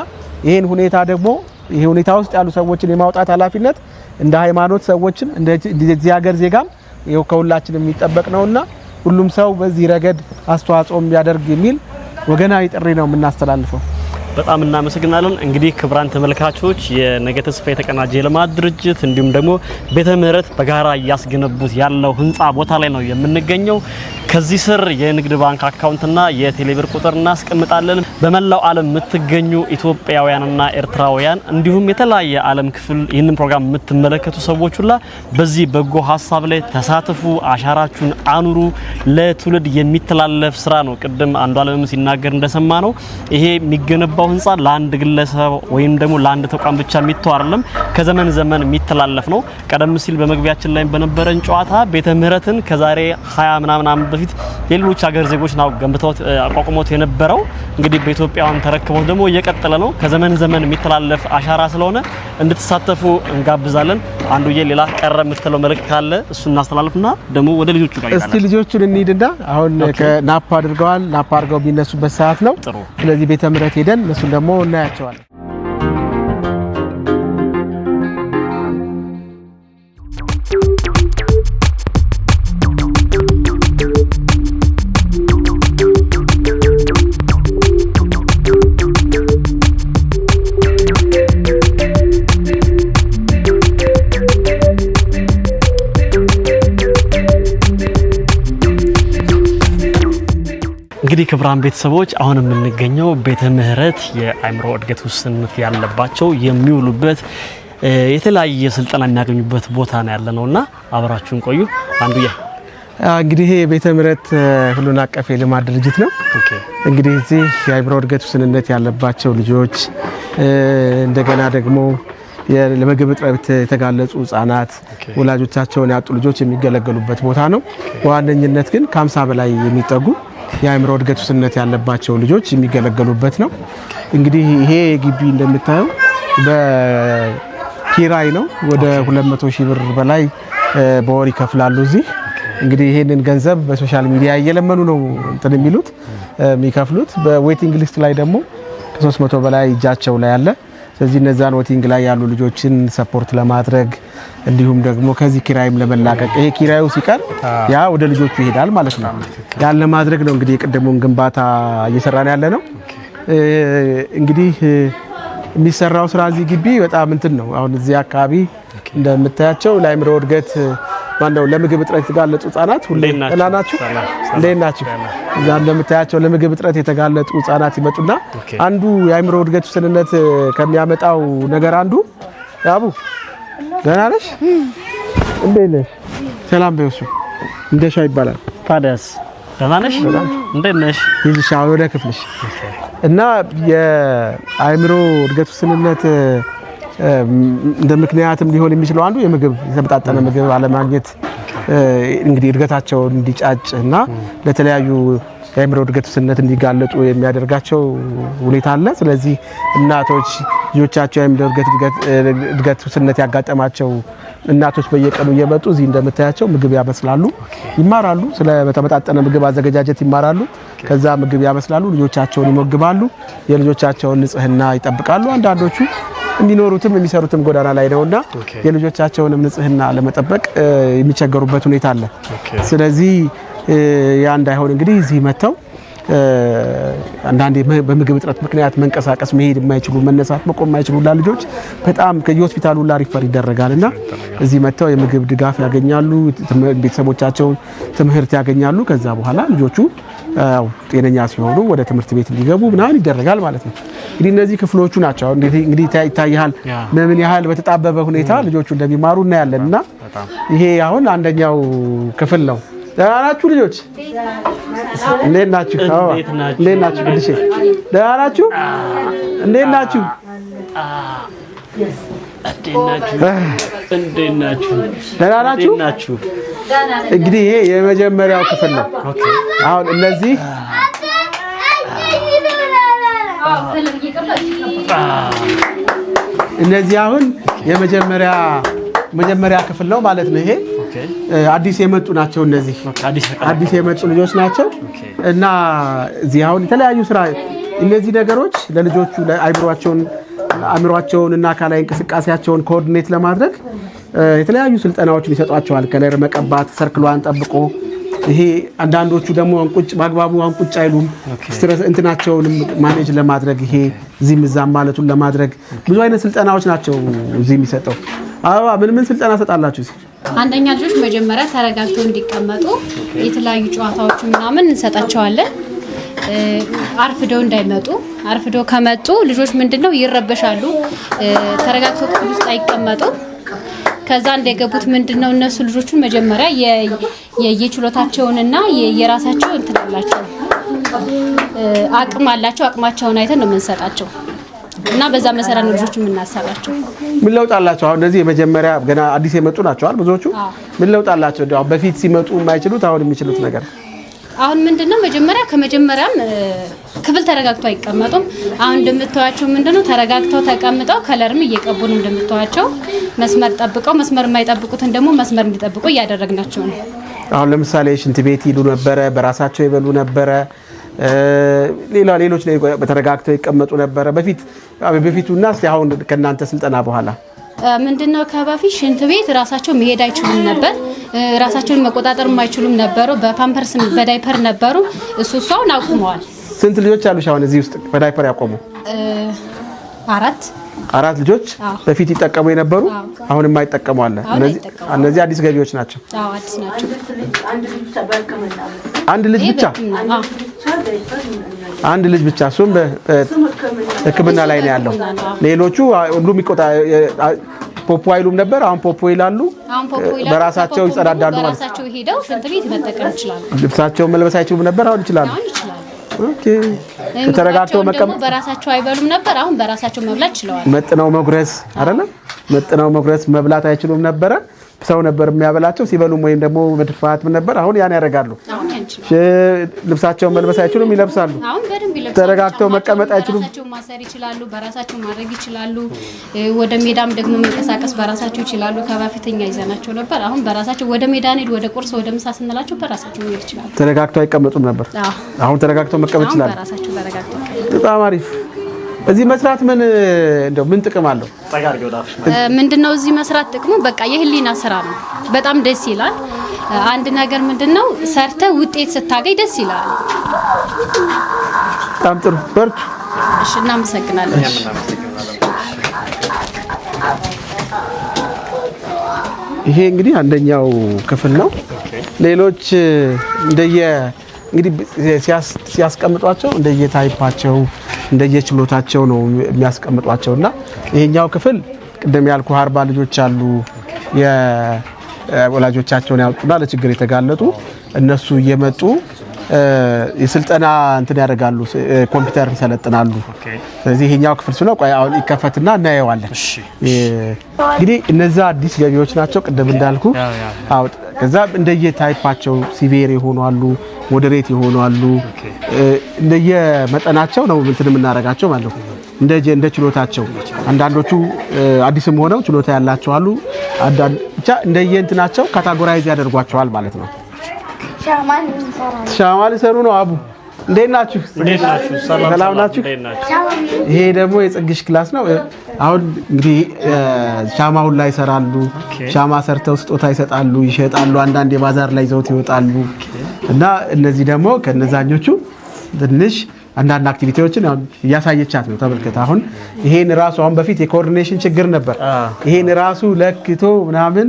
ይሄን ሁኔታ ደግሞ ይሄ ሁኔታ ውስጥ ያሉ ሰዎችን የማውጣት ኃላፊነት እንደ ሃይማኖት ሰዎችም እንደዚህ ሀገር ዜጋም ይሄው ከሁላችንም የሚጠበቅ ነውና ሁሉም ሰው በዚህ ረገድ አስተዋጽኦ የሚያደርግ የሚል ወገናዊ ጥሪ ነው የምናስተላልፈው በጣም እናመሰግናለን እንግዲህ ክብራን ተመልካቾች የነገ ተስፋ የተቀናጀ የልማት ድርጅት እንዲሁም ደግሞ ቤተ ምህረት በጋራ ያስገነቡት ያለው ህንጻ ቦታ ላይ ነው የምንገኘው ከዚህ ስር የንግድ ባንክ አካውንትና የቴሌብር ቁጥር እናስቀምጣለን በመላው ዓለም የምትገኙ ኢትዮጵያውያንና ኤርትራውያን እንዲሁም የተለያየ ዓለም ክፍል ይህንን ፕሮግራም የምትመለከቱ ሰዎች ሁላ በዚህ በጎ ሐሳብ ላይ ተሳተፉ አሻራችሁን አኑሩ ለትውልድ የሚተላለፍ ስራ ነው ቅድም አንዱ ዓለም ሲናገር እንደሰማ ነው ይሄ የሚገነባው ህንጻ ለአንድ ግለሰብ ወይም ደግሞ ለአንድ ተቋም ብቻ የሚተው አይደለም ከዘመን ዘመን የሚተላለፍ ነው ቀደም ሲል በመግቢያችን ላይ በነበረን ጨዋታ ቤተ ምህረትን ከዛሬ 20 ምናምን ዓመት በፊት የሌሎች ሀገር ዜጎች ነው ገንብተውት አቋቁመውት የነበረው እንግዲህ በኢትዮጵያውያን ተረክበው ደግሞ እየቀጠለ ነው ከዘመን ዘመን የሚተላለፍ አሻራ ስለሆነ እንድትሳተፉ እንጋብዛለን አንዱ ሌላ ቀረ የምትለው መልእክት ካለ እሱ እናስተላልፍና ደግሞ ወደ ልጆቹ ጋር ይላል እስቲ ልጆቹን እንሂድና አሁን ከናፓ አድርገዋል ናፓ አድርገው ቢነሱበት ሰዓት ነው ስለዚህ ቤተ ምህረት ሄደን እሱን ደግሞ እናያቸዋለን እንግዲህ ክብራን ቤተሰቦች አሁን የምንገኘው ቤተ ምህረት የአይምሮ እድገት ውስንነት ያለባቸው የሚውሉበት የተለያየ ስልጠና የሚያገኙበት ቦታ ነው ያለነውና አብራችሁን ቆዩ አንዱ እንግዲህ ቤተ ምህረት ሁሉን አቀፍ የልማት ድርጅት ነው እንግዲህ እዚህ የአይምሮ እድገት ውስንነት ያለባቸው ልጆች እንደገና ደግሞ ለምግብ እጥረት የተጋለጹ ህጻናት ወላጆቻቸውን ያጡ ልጆች የሚገለገሉበት ቦታ ነው በዋነኝነት ግን ከ50 በላይ የሚጠጉ የአእምሮ እድገት ውስንነት ያለባቸው ልጆች የሚገለገሉበት ነው። እንግዲህ ይሄ ግቢ እንደምታየው በኪራይ ነው። ወደ 200,000 ብር በላይ በወር ይከፍላሉ እዚህ። እንግዲህ ይሄንን ገንዘብ በሶሻል ሚዲያ እየለመኑ ነው እንትን የሚሉት የሚከፍሉት። በዌቲንግ ሊስት ላይ ደግሞ ከ300 በላይ እጃቸው ላይ አለ። ስለዚህ እነዛን ዌቲንግ ላይ ያሉ ልጆችን ሰፖርት ለማድረግ እንዲሁም ደግሞ ከዚህ ኪራይም ለመላቀቅ ይሄ ኪራዩ ሲቀር ያ ወደ ልጆቹ ይሄዳል ማለት ነው። ያን ለማድረግ ነው እንግዲህ የቀደሙን ግንባታ እየሰራን ያለ ነው። እንግዲህ የሚሰራው ስራ እዚህ ግቢ በጣም እንትን ነው። አሁን እዚህ አካባቢ እንደምታያቸው ለአእምሮ እድገት ማንደው ለምግብ እጥረት የተጋለጡ ህጻናት ሁሌ እናናችሁ ለእናችሁ እዛ እንደምታያቸው ለምግብ እጥረት የተጋለጡ ህጻናት ይመጡና አንዱ የአእምሮ እድገት ውስንነት ከሚያመጣው ነገር አንዱ ያቡ ደህና ነሽ እንዴት ነሽ? ሰላም በይሱ እንደሻ ይባላል። ታዲያስ ደህና ነሽ እንዴት ነሽ? ይልሻው ወደ ክፍልሽ እና የአእምሮ እድገት ውስንነት እንደ ምክንያትም ሊሆን የሚችለው አንዱ የምግብ የተመጣጠነ ምግብ አለማግኘት እንግዲህ እድገታቸውን እንዲጫጭ እና ለተለያዩ የአእምሮ እድገት ውስንነት እንዲጋለጡ የሚያደርጋቸው ሁኔታ አለ። ስለዚህ እናቶች ልጆቻቸው የአእምሮ እድገት ውስንነት ያጋጠማቸው እናቶች በየቀኑ እየመጡ እዚህ እንደምታያቸው ምግብ ያበስላሉ፣ ይማራሉ። ስለ ተመጣጠነ ምግብ አዘገጃጀት ይማራሉ። ከዛ ምግብ ያበስላሉ፣ ልጆቻቸውን ይመግባሉ፣ የልጆቻቸውን ንጽህና ይጠብቃሉ። አንዳንዶቹ የሚኖሩትም የሚሰሩትም ጎዳና ላይ ነውና የልጆቻቸውንም ንጽህና ለመጠበቅ የሚቸገሩበት ሁኔታ አለ። ስለዚህ ያ እንዳይሆን እንግዲህ እዚህ መተው አንዳንዴ በምግብ እጥረት ምክንያት መንቀሳቀስ መሄድ የማይችሉ መነሳት መቆም የማይችሉ ልጆች በጣም ከሆስፒታሉ ሪፈር ይደረጋልና እዚህ መተው የምግብ ድጋፍ ያገኛሉ፣ ቤተሰቦቻቸው ትምህርት ያገኛሉ። ከዛ በኋላ ልጆቹ ጤነኛ ሲሆኑ ወደ ትምህርት ቤት እንዲገቡ ምናምን ይደረጋል ማለት ነው። እንግዲህ እነዚህ ክፍሎቹ ናቸው። እንግዲህ ይታያል ምን ያህል በተጣበበ ሁኔታ ልጆቹ እንደሚማሩ እናያለንና ይሄ አሁን አንደኛው ክፍል ነው። ደህና ናችሁ ልጆች? እንዴት ናችሁ? እንዴት ናችሁ? ቅድስት ደህና ናችሁ? እንዴት ናችሁ? ደህና ናችሁ? እንግዲህ ይሄ የመጀመሪያው ክፍል ነው። አሁን እነዚህ አሁን የመጀመሪያ ክፍል ነው ማለት ነው። ይሄ አዲስ የመጡ ናቸው። እነዚህ አዲስ የመጡ ልጆች ናቸው እና እዚህ አሁን የተለያዩ ስራ እነዚህ ነገሮች ለልጆቹ አእምሯቸውን እና አካላዊ እንቅስቃሴያቸውን ኮኦርዲኔት ለማድረግ የተለያዩ ስልጠናዎችን ይሰጧቸዋል። ከለር መቀባት፣ ሰርክሏን ጠብቆ ይሄ አንዳንዶቹ ደግሞ አንቁጭ ማግባቡ አንቁጭ አይሉም። ስትረስ እንትናቸውንም ማኔጅ ለማድረግ ይሄ እዚህ ምዛም ማለቱን ለማድረግ ብዙ አይነት ስልጠናዎች ናቸው እዚህ የሚሰጠው። አባ ምን ስልጠና ሰጣላችሁ? አንደኛ ልጆች መጀመሪያ ተረጋግተው እንዲቀመጡ የተለያዩ ጨዋታዎች ምናምን እንሰጣቸዋለን። አርፍደው እንዳይመጡ። አርፍደው ከመጡ ልጆች ምንድነው ይረበሻሉ። ተረጋግተው ክፍል ውስጥ አይቀመጡ። ከዛ እንደገቡት ምንድነው እነሱ ልጆቹን መጀመሪያ የየችሎታቸውንና የራሳቸው እንትላላቸው አቅም አላቸው። አቅማቸውን አይተን ነው የምንሰጣቸው እና በዛ መሰረት ነው ልጆቹ የምናሰራቸው። ምን ለውጥ አላቸው? አሁን እነዚህ የመጀመሪያ ገና አዲስ የመጡ ናቸው አይደል? ብዙዎቹ ምን ለውጥ አላቸው? አሁን በፊት ሲመጡ የማይችሉት አሁን የሚችሉት ነገር አሁን ምንድነው ከመጀመሪያም ክፍል ተረጋግተው አይቀመጡም። አሁን እንደምታዩቸው ምንድነው ተረጋግተው ተቀምጠው ከለርም እየቀቡ ነው። እንደምታዩቸው መስመር ጠብቀው መስመር የማይጠብቁትን ደግሞ መስመር እንዲጠብቁ እያደረግናቸው ነው። አሁን ለምሳሌ ሽንት ቤት ይሉ ነበረ፣ በራሳቸው ይበሉ ነበረ፣ ሌሎች ላይ በተረጋግተው ይቀመጡ ነበረ በፊቱና እስቲ አሁን ከናንተ ስልጠና በኋላ ምንድነው ከበፊት ሽንት ቤት ራሳቸው መሄድ አይችሉም ነበር። ራሳቸውን መቆጣጠር የማይችሉም ነበሩ። በፓምፐርስ በዳይፐር ነበሩ። እሱን አቁመዋል። ስንት ልጆች አሉሽ አሁን እዚህ ውስጥ በዳይፐር ያቆሙ? አራት ልጆች በፊት ይጠቀሙ የነበሩ አሁን የማይጠቀሙ አለ። እነዚህ አዲስ ገቢዎች ናቸው። አዲስ ናቸው። አንድ ልጅ ብቻ እሱም በሕክምና ላይ ነው ያለው። ሌሎቹ ሁሉም ፖፖ አይሉም ነበር። አሁን ፖፖ ይላሉ። በራሳቸው ይጸዳዳሉ ማለት ነው። በራሳቸው ሄደው ሽንት ቤት መጠቀም ይችላሉ። ልብሳቸው መልበስ አይችሉም ነበር። አሁን ይችላሉ። ኦኬ። ተረጋግተው መቀመጥ በራሳቸው አይበሉም ነበር። አሁን በራሳቸው መብላት ይችላሉ። መጥነው መጉረስ አይደለም፣ መጥነው መጉረስ መብላት አይችሉም ነበር። ሰው ነበር የሚያበላቸው ሲበሉም ወይም ደግሞ መድፋት ምን ነበር አሁን ያን ያደርጋሉ ልብሳቸውን መልበስ አይችሉም ይለብሳሉ ተረጋግተው መቀመጥ አይችሉም በራሳቸው ማሰር ይችላሉ በራሳቸው ማድረግ ይችላሉ ወደ ሜዳም ደግሞ መንቀሳቀስ በራሳቸው ይችላሉ ከበፊተኛ ይዘናቸው ነበር አሁን በራሳቸው ወደ ሜዳ ሄድ ወደ ቁርስ ወደ ምሳ ስንላቸው በራሳቸው መሄድ ይችላሉ ተረጋግተው አይቀመጡም ነበር አሁን ተረጋግተው መቀመጥ ይችላሉ በራሳቸው ተረጋግተው በጣም አሪፍ እዚህ መስራት ምን ጥቅም አለው ምንድነው እዚህ መስራት ጥቅሙ በቃ የህሊና ስራ ነው በጣም ደስ ይላል አንድ ነገር ምንድነው ሰርተ ውጤት ስታገኝ ደስ ይላል በጣም ጥሩ በርቱ እሺ እናመሰግናለን ይሄ እንግዲህ አንደኛው ክፍል ነው ሌሎች እንደየ እንግዲህ ሲያስቀምጧቸው እንደየታይፓቸው እንደየችሎታቸው ነው የሚያስቀምጧቸውና ይሄኛው ክፍል ቀደም ያልኩ 40 ልጆች አሉ የወላጆቻቸውን ያውጡና ለችግር የተጋለጡ እነሱ እየመጡ የስልጠና እንትን ያደርጋሉ ኮምፒውተር ይሰለጥናሉ ስለዚህ ይሄኛው ክፍል ነው ቆይ አሁን ይከፈትና እናየዋለን እንግዲህ እነዛ አዲስ ገቢዎች ናቸው ቀደም እንዳልኩ አው ከዛ እንደየታይፓቸው ሲቪር ይሆናሉ ሞዴሬት ይሆናሉ እንደየመጠናቸው ነው እንትን የምናረጋቸው ማለት ነው እንደ ችሎታቸው አንዳንዶቹ አዲስም ሆነው ችሎታ ያላቸው አሉ አንዳንድ ብቻ እንደየእንትናቸው ካታጎራይዝ ያደርጓቸዋል ማለት ነው ሻማ ሊሰሩ ነው አቡ እንዴት ናችሁ ሰላም ናችሁ ይሄ ደግሞ የጽግሽ ክላስ ነው አሁን እንግዲህ ሻማውን ላይ ይሰራሉ ሻማ ሰርተው ስጦታ ይሰጣሉ ይሸጣሉ አንዳንድ የባዛር ላይ ዘውት ይወጣሉ እና እነዚህ ደግሞ ከነዛኞቹ ትንሽ አንዳንድ አክቲቪቲዎችን ያሳየቻት ነው ተመልከታ አሁን ይሄን ራሱ አሁን በፊት የኮኦርዲኔሽን ችግር ነበር ይሄን ራሱ ለክቶ ምናምን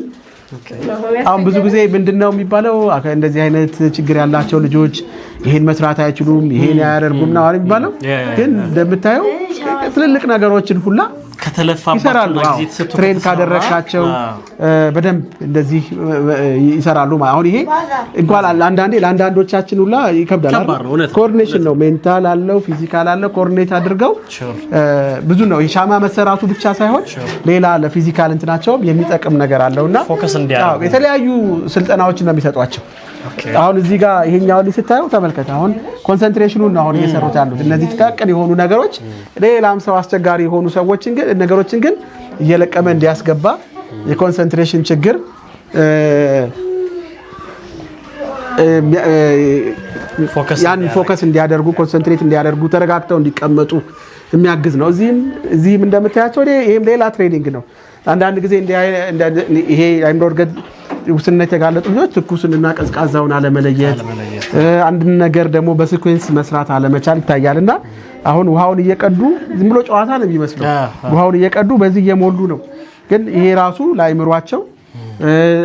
አሁን ብዙ ጊዜ ምንድነው የሚባለው እንደዚህ አይነት ችግር ያላቸው ልጆች ይሄን መስራት አይችሉም ይሄን ያያደርጉም ነው የሚባለው ግን እንደምታየው ትልልቅ ነገሮችን ሁላ ከተለፋባቸው ጊዜ ተሰጥቶ ትሬን ካደረካቸው በደንብ እንደዚህ ይሰራሉ አሁን ይሄ እንኳን ለአንዳንዶቻችን ሁላ ይከብዳል ኮኦርዲኔሽን ነው ሜንታል አለው ፊዚካል አለው ኮኦርዲኔት አድርገው ብዙ ነው የሻማ መሰራቱ ብቻ ሳይሆን ሌላ ለፊዚካል እንትናቸው የሚጠቅም ነገር አለውና ፎከስ እንዲያደርጉ የተለያዩ ስልጠናዎችን ነው የሚሰጧቸው አሁን እዚህ ጋር ይሄኛው ላይ ስታዩ ተመልከተ አሁን ኮንሰንትሬሽኑን ነው አሁን እየሰሩት ያሉት እነዚህ ተቃቀን የሆኑ ነገሮች ሌላም ሰው አስቸጋሪ የሆኑ ሰዎችን ግን ነገሮችን ግን እየለቀመ እንዲያስገባ የኮንሰንትሬሽን ችግር ፎከስ እንዲያደርጉ ኮንሰንትሬት እንዲያደርጉ ተረጋግተው እንዲቀመጡ የሚያግዝ ነው እዚህም እንደምታያቸው ይሄም ሌላ ትሬኒንግ ነው አንዳንድ ጊዜ ይሄ አይምሮ እድገት ውስንነት የተጋለጡ ልጆች ትኩስንና ቀዝቃዛውን አለመለየት አንድ ነገር ደግሞ በሲኩዌንስ መስራት አለመቻል ይታያልና አሁን ውሃውን እየቀዱ ዝም ብሎ ጨዋታ ነው የሚመስለው ውሃውን እየቀዱ በዚህ እየሞሉ ነው ግን ይሄ ራሱ ለአይምሮአቸው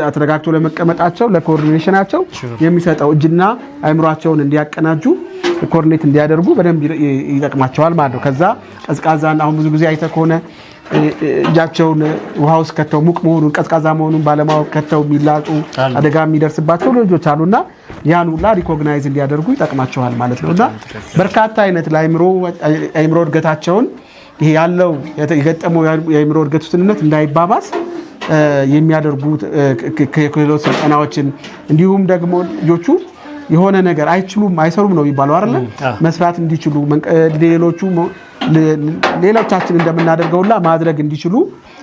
አተረጋግቶ ለመቀመጣቸው ለኮኦርዲኔሽናቸው የሚሰጠው እጅና አይምሮአቸውን እንዲያቀናጁ ኮኦርዲኔት እንዲያደርጉ በደንብ ይጠቅማቸዋል ማለት ነው ከዛ ቀዝቃዛና አሁን ብዙ ጊዜ አይተ ከሆነ እጃቸውን ውሃ ውስጥ ከተው ሙቅ መሆኑን ቀዝቃዛ መሆኑን ባለማወቅ ከተው የሚላጡ አደጋ የሚደርስባቸው ልጆች አሉና ያን ሁላ ሪኮግናይዝ እንዲያደርጉ ይጠቅማቸዋል ማለት ነውና በርካታ አይነት ለአይምሮ እድገታቸውን ይሄ ያለው የገጠመው የአይምሮ እድገት ውስንነት እንዳይባባስ የሚያደርጉ ክህሎት ስልጠናዎችን እንዲሁም ደግሞ ልጆቹ የሆነ ነገር አይችሉም አይሰሩም ነው የሚባለው አይደል መስራት እንዲችሉ ሌሎቻችን እንደምናደርገውላ ማድረግ እንዲችሉ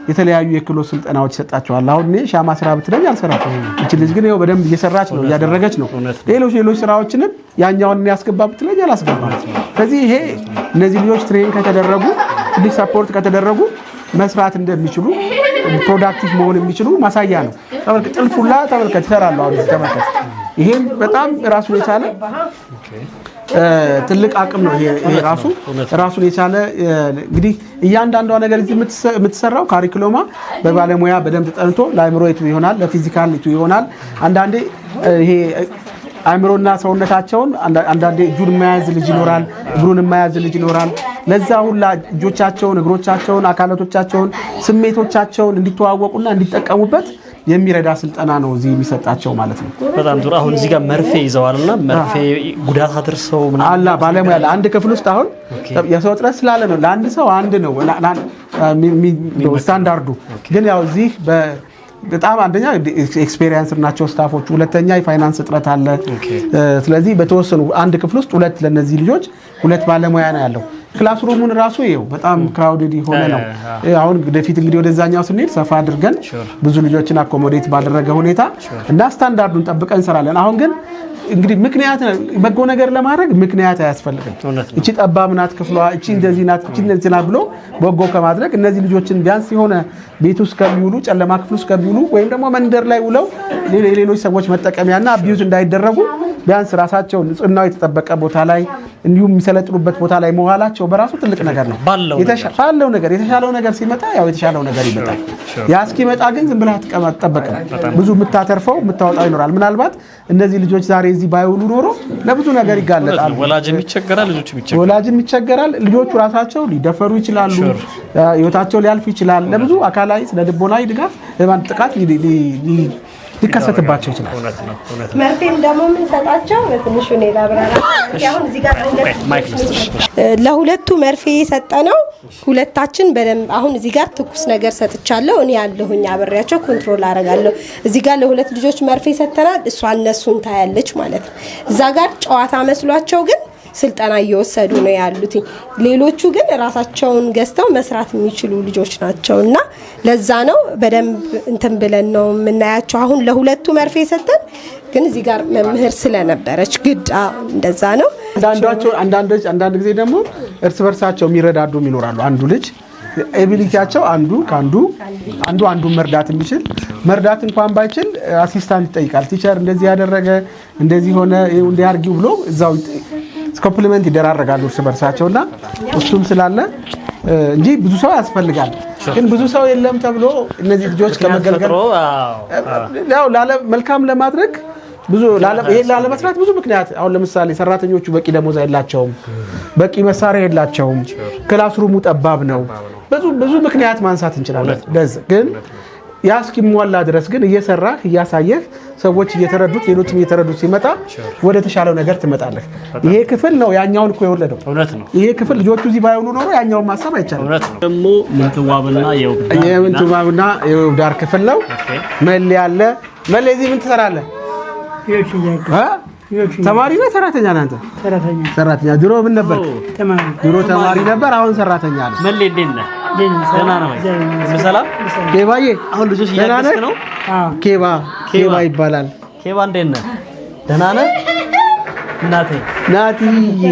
የተለያዩ የክህሎት ስልጠናዎች ይሰጣቸዋል አሁን እኔ ሻማ ስራ ብትለኝ አልሰራም እቺ ልጅ ግን ይሄው በደንብ እየሰራች ነው እያደረገች ነው ሌሎች ስራዎችንም ያኛውን ያስገባ ብትለኝ አላስገባም ስለዚህ ይሄ እነዚህ ልጆች ትሬን ከተደረጉ ልጅ ሰፖርት ከተደረጉ መስራት እንደሚችሉ ፕሮዳክቲቭ መሆን የሚችሉ ማሳያ ነው ተመልከት ጥልፉላ ተመልከት ይሰራሉ አሁን ተመልከት ይሄን በጣም ራሱ የቻለ ትልቅ አቅም ነው ይሄ ራሱን የቻለ እንግዲህ እያንዳንዷ ነገር እዚህ የምትሰራው ካሪኩለማ በባለሙያ በደንብ ተጠንቶ ለአይምሮይቱ ይሆናል ለፊዚካሊቱ ይሆናል አንዳንዴ ይሄ አይምሮና ሰውነታቸውን አንዳንዴ እጁን የማያዝ ልጅ ይኖራል እግሩን የማያዝ ልጅ ይኖራል ለዛ ሁላ እጆቻቸውን እግሮቻቸውን አካላቶቻቸውን ስሜቶቻቸውን እንዲተዋወቁና እንዲጠቀሙበት የሚረዳ ስልጠና ነው እዚህ የሚሰጣቸው ማለት ነው በጣም ጥሩ አሁን እዚህ ጋር መርፌ ይዘዋልና መርፌ ጉዳት አድርሰው ምናምን አላ ባለሙያ ለአንድ ክፍል ውስጥ አሁን የሰው ጥረት ስላለ ነው ለአንድ ሰው አንድ ነው ስታንዳርዱ ግን ያው እዚህ በጣም አንደኛ ኤክስፒሪየንስ ናቸው ስታፎቹ፣ ሁለተኛ የፋይናንስ እጥረት አለ። ስለዚህ በተወሰኑ አንድ ክፍል ውስጥ ሁለት ለነዚህ ልጆች ሁለት ባለሙያ ነው ያለው። ክላስ ሩሙን ራሱ ይሄው በጣም ክራውድድ የሆነ ነው። አሁን ወደፊት እንግዲህ ወደዛኛው ስንሄድ ሰፋ አድርገን ብዙ ልጆችን አኮሞዴት ባደረገ ሁኔታ እና ስታንዳርዱን ጠብቀን እንሰራለን። አሁን ግን እንግዲህ ምክንያት በጎ ነገር ለማድረግ ምክንያት አያስፈልግም። እቺ ጠባብ ናት ክፍሏ፣ እቺ እንደዚህ ናት፣ እቺ እንደዚህ ናት ብሎ በጎ ከማድረግ እነዚህ ልጆችን ቢያንስ የሆነ ቤት ውስጥ ከሚውሉ ጨለማ ክፍል ውስጥ ከሚውሉ ወይም ደግሞ መንደር ላይ ውለው ሌሎች ሰዎች መጠቀሚያና አቢዩዝ እንዳይደረጉ ቢያንስ ራሳቸው ንጽህናው የተጠበቀ ቦታ ላይ እንዲሁም የሚሰለጥኑበት ቦታ ላይ መዋላቸው በራሱ ትልቅ ነገር ነው። የተሻለው ነገር ሲመጣ ያው የተሻለው ነገር ይመጣል። ያ እስኪመጣ ግን ዝም ብለህ አትጠበቅም። ብዙ የምታተርፈው የምታወጣው ይኖራል። ምናልባት እነዚህ ልጆች ዛሬ እዚህ ባይውሉ ኖሮ ለብዙ ነገር ይጋለጣሉ። ወላጅም ይቸገራል። ልጆቹ ራሳቸው ሊደፈሩ ይችላሉ። ህይወታቸው ሊያልፍ ይችላል። ለብዙ አካላዊ ስነ ልቦናዊ ድጋፍ ጥቃት ሊከሰትባቸው ይችላል። መርፌም ደግሞ ምን ሰጣቸው በትንሹ ነው ላብራራ። አሁን እዚህ ጋር ለሁለቱ መርፌ የሰጠነው ሁለታችን በደንብ አሁን እዚህ ጋር ትኩስ ነገር ሰጥቻለሁ። እኔ ያለሁኝ አብሬያቸው ኮንትሮል አደርጋለሁ። እዚህ ጋር ለሁለት ልጆች መርፌ ሰጥተናል። እሷ እነሱን ታያለች ማለት ነው። እዛ ጋር ጨዋታ መስሏቸው ግን ስልጠና እየወሰዱ ነው ያሉት። ሌሎቹ ግን ራሳቸውን ገዝተው መስራት የሚችሉ ልጆች ናቸውና ለዛ ነው በደንብ እንትን ብለን ነው የምናያቸው። አሁን ለሁለቱ መርፌ ሰጠን፣ ግን እዚህ ጋር መምህር ስለነበረች ግድ እንደዛ ነው። አንዳንድ ጊዜ ደግሞ እርስ በርሳቸው የሚረዳዱ ይኖራሉ። አንዱ ልጅ ኤቢሊቲያቸው አንዱ መርዳት የሚችል መርዳት እንኳን ባይችል አሲስታንት ይጠይቃል። ቲቸር እንደዚህ ያደረገ እንደዚህ ሆነ እንዲያርጊው ብሎ እዛው ኮምፕሊመንት ይደራረጋሉ እርስ በርሳቸውና እሱም ስላለ እንጂ ብዙ ሰው ያስፈልጋል። ግን ብዙ ሰው የለም ተብሎ እነዚህ ልጆች ከመገልገል ያው መልካም ለማድረግ ብዙ ላለመስራት ብዙ ምክንያት። አሁን ለምሳሌ ሰራተኞቹ በቂ ደሞዝ የላቸውም፣ በቂ መሳሪያ የላቸውም፣ ክላስሩሙ ጠባብ ነው። ብዙ ምክንያት ማንሳት እንችላለን። ግን ያ እስኪሟላ ድረስ ግን እየሰራህ እያሳየህ ሰዎች እየተረዱት ሌሎችም እየተረዱት ሲመጣ ወደ ተሻለው ነገር ትመጣለህ። ይሄ ክፍል ነው ያኛውን እኮ የወለደው። ይሄ ክፍል ልጆቹ እዚህ ባይሆኑ ኖሮ ያኛውን ማሰብ አይቻልም። ደግሞ ምንትዋብና የውብዳር ክፍል ነው። መሌ አለ። መሌ እዚህ ምን ትሰራለህ? ተማሪ ነው ሰራተኛ ነህ አንተ? ሰራተኛ። ድሮ ምን ነበር? ድሮ ተማሪ ነበር፣ አሁን ሰራተኛ ነህ። መሌ እንዴት ነህ? ደህና ነው ወይ? ሰላም ኬባዬ። አሁን ልጆች እያገዝክ ነው? ኬባ ይባላል። ኬባ እንዴት ነህ? ደህና ነህ? ናትዬ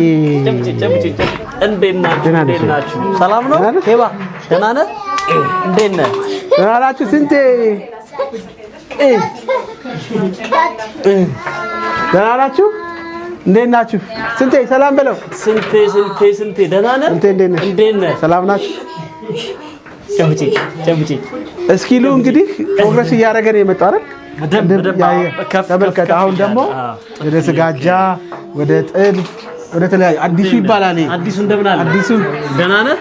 እንዴት ናችሁ? ሰላም ነው? ኬባ ደህና ነህ? እንዴት ነህ? ደህና ናችሁ? ስንቴ ደህና ናችሁ? እንዴት ናችሁ? ስንቴ ሰላም በለው። ስንቴ ደህና ነህ? እንዴት ነህ? ሰላም ናችሁ? ጨብጪ እስኪሉ እንግዲህ ፕሮግረስ እያደረገ ነው የመጣው አይደል? ተመልከት። አሁን ደግሞ ወደ ስጋጃ፣ ወደ ጥልፍ፣ ወደ ተለያዩ አዲሱ ይባላል። አዲሱ እንደምን አለ? አዲሱ ደህና ነህ?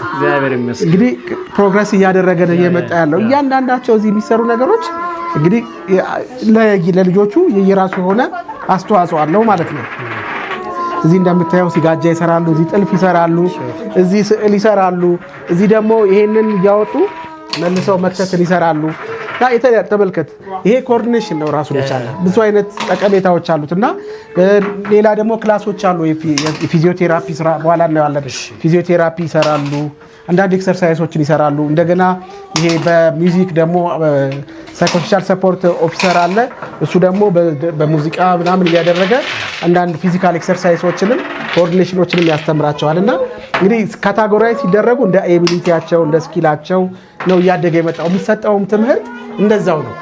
እግዚአብሔር ይመስገን። እንግዲህ ፕሮግረስ እያደረገ ነው የመጣ ያለው። እያንዳንዳቸው እዚህ የሚሰሩ ነገሮች እንግዲህ ለልጆቹ የየራሱ የሆነ አስተዋጽኦ አለው ማለት ነው። እዚህ እንደምታየው ሲጋጃ ይሰራሉ፣ እዚህ ጥልፍ ይሰራሉ፣ እዚህ ስዕል ይሰራሉ፣ እዚህ ደግሞ ይሄንን እያወጡ መልሰው መክተትን ይሰራሉ። ተመልከት። ይሄ ኮኦርዲኔሽን ነው ራሱ ይቻለ ብዙ አይነት ጠቀሜታዎች አሉትና ሌላ ደግሞ ክላሶች አሉ። የፊዚዮቴራፒ ስራ በኋላ እናያለን። ፊዚዮቴራፒ ይሰራሉ፣ አንዳንድ ኤክሰርሳይሶችን ይሰራሉ። እንደገና ይሄ በሚውዚክ ደግሞ ሳይኮሶሻል ሰፖርት ኦፊሰር አለ። እሱ ደግሞ በሙዚቃ ምናምን እያደረገ አንዳንድ ፊዚካል ኤክሰርሳይሶችንም ኮኦርዲኔሽኖችንም ያስተምራቸዋልና እንግዲህ ካታጎራይዝ ሲደረጉ እንደ ኤቢሊቲያቸው እንደ ስኪላቸው ነው እያደገ የመጣው። የሚሰጠውም ትምህርት እንደዛው ነው።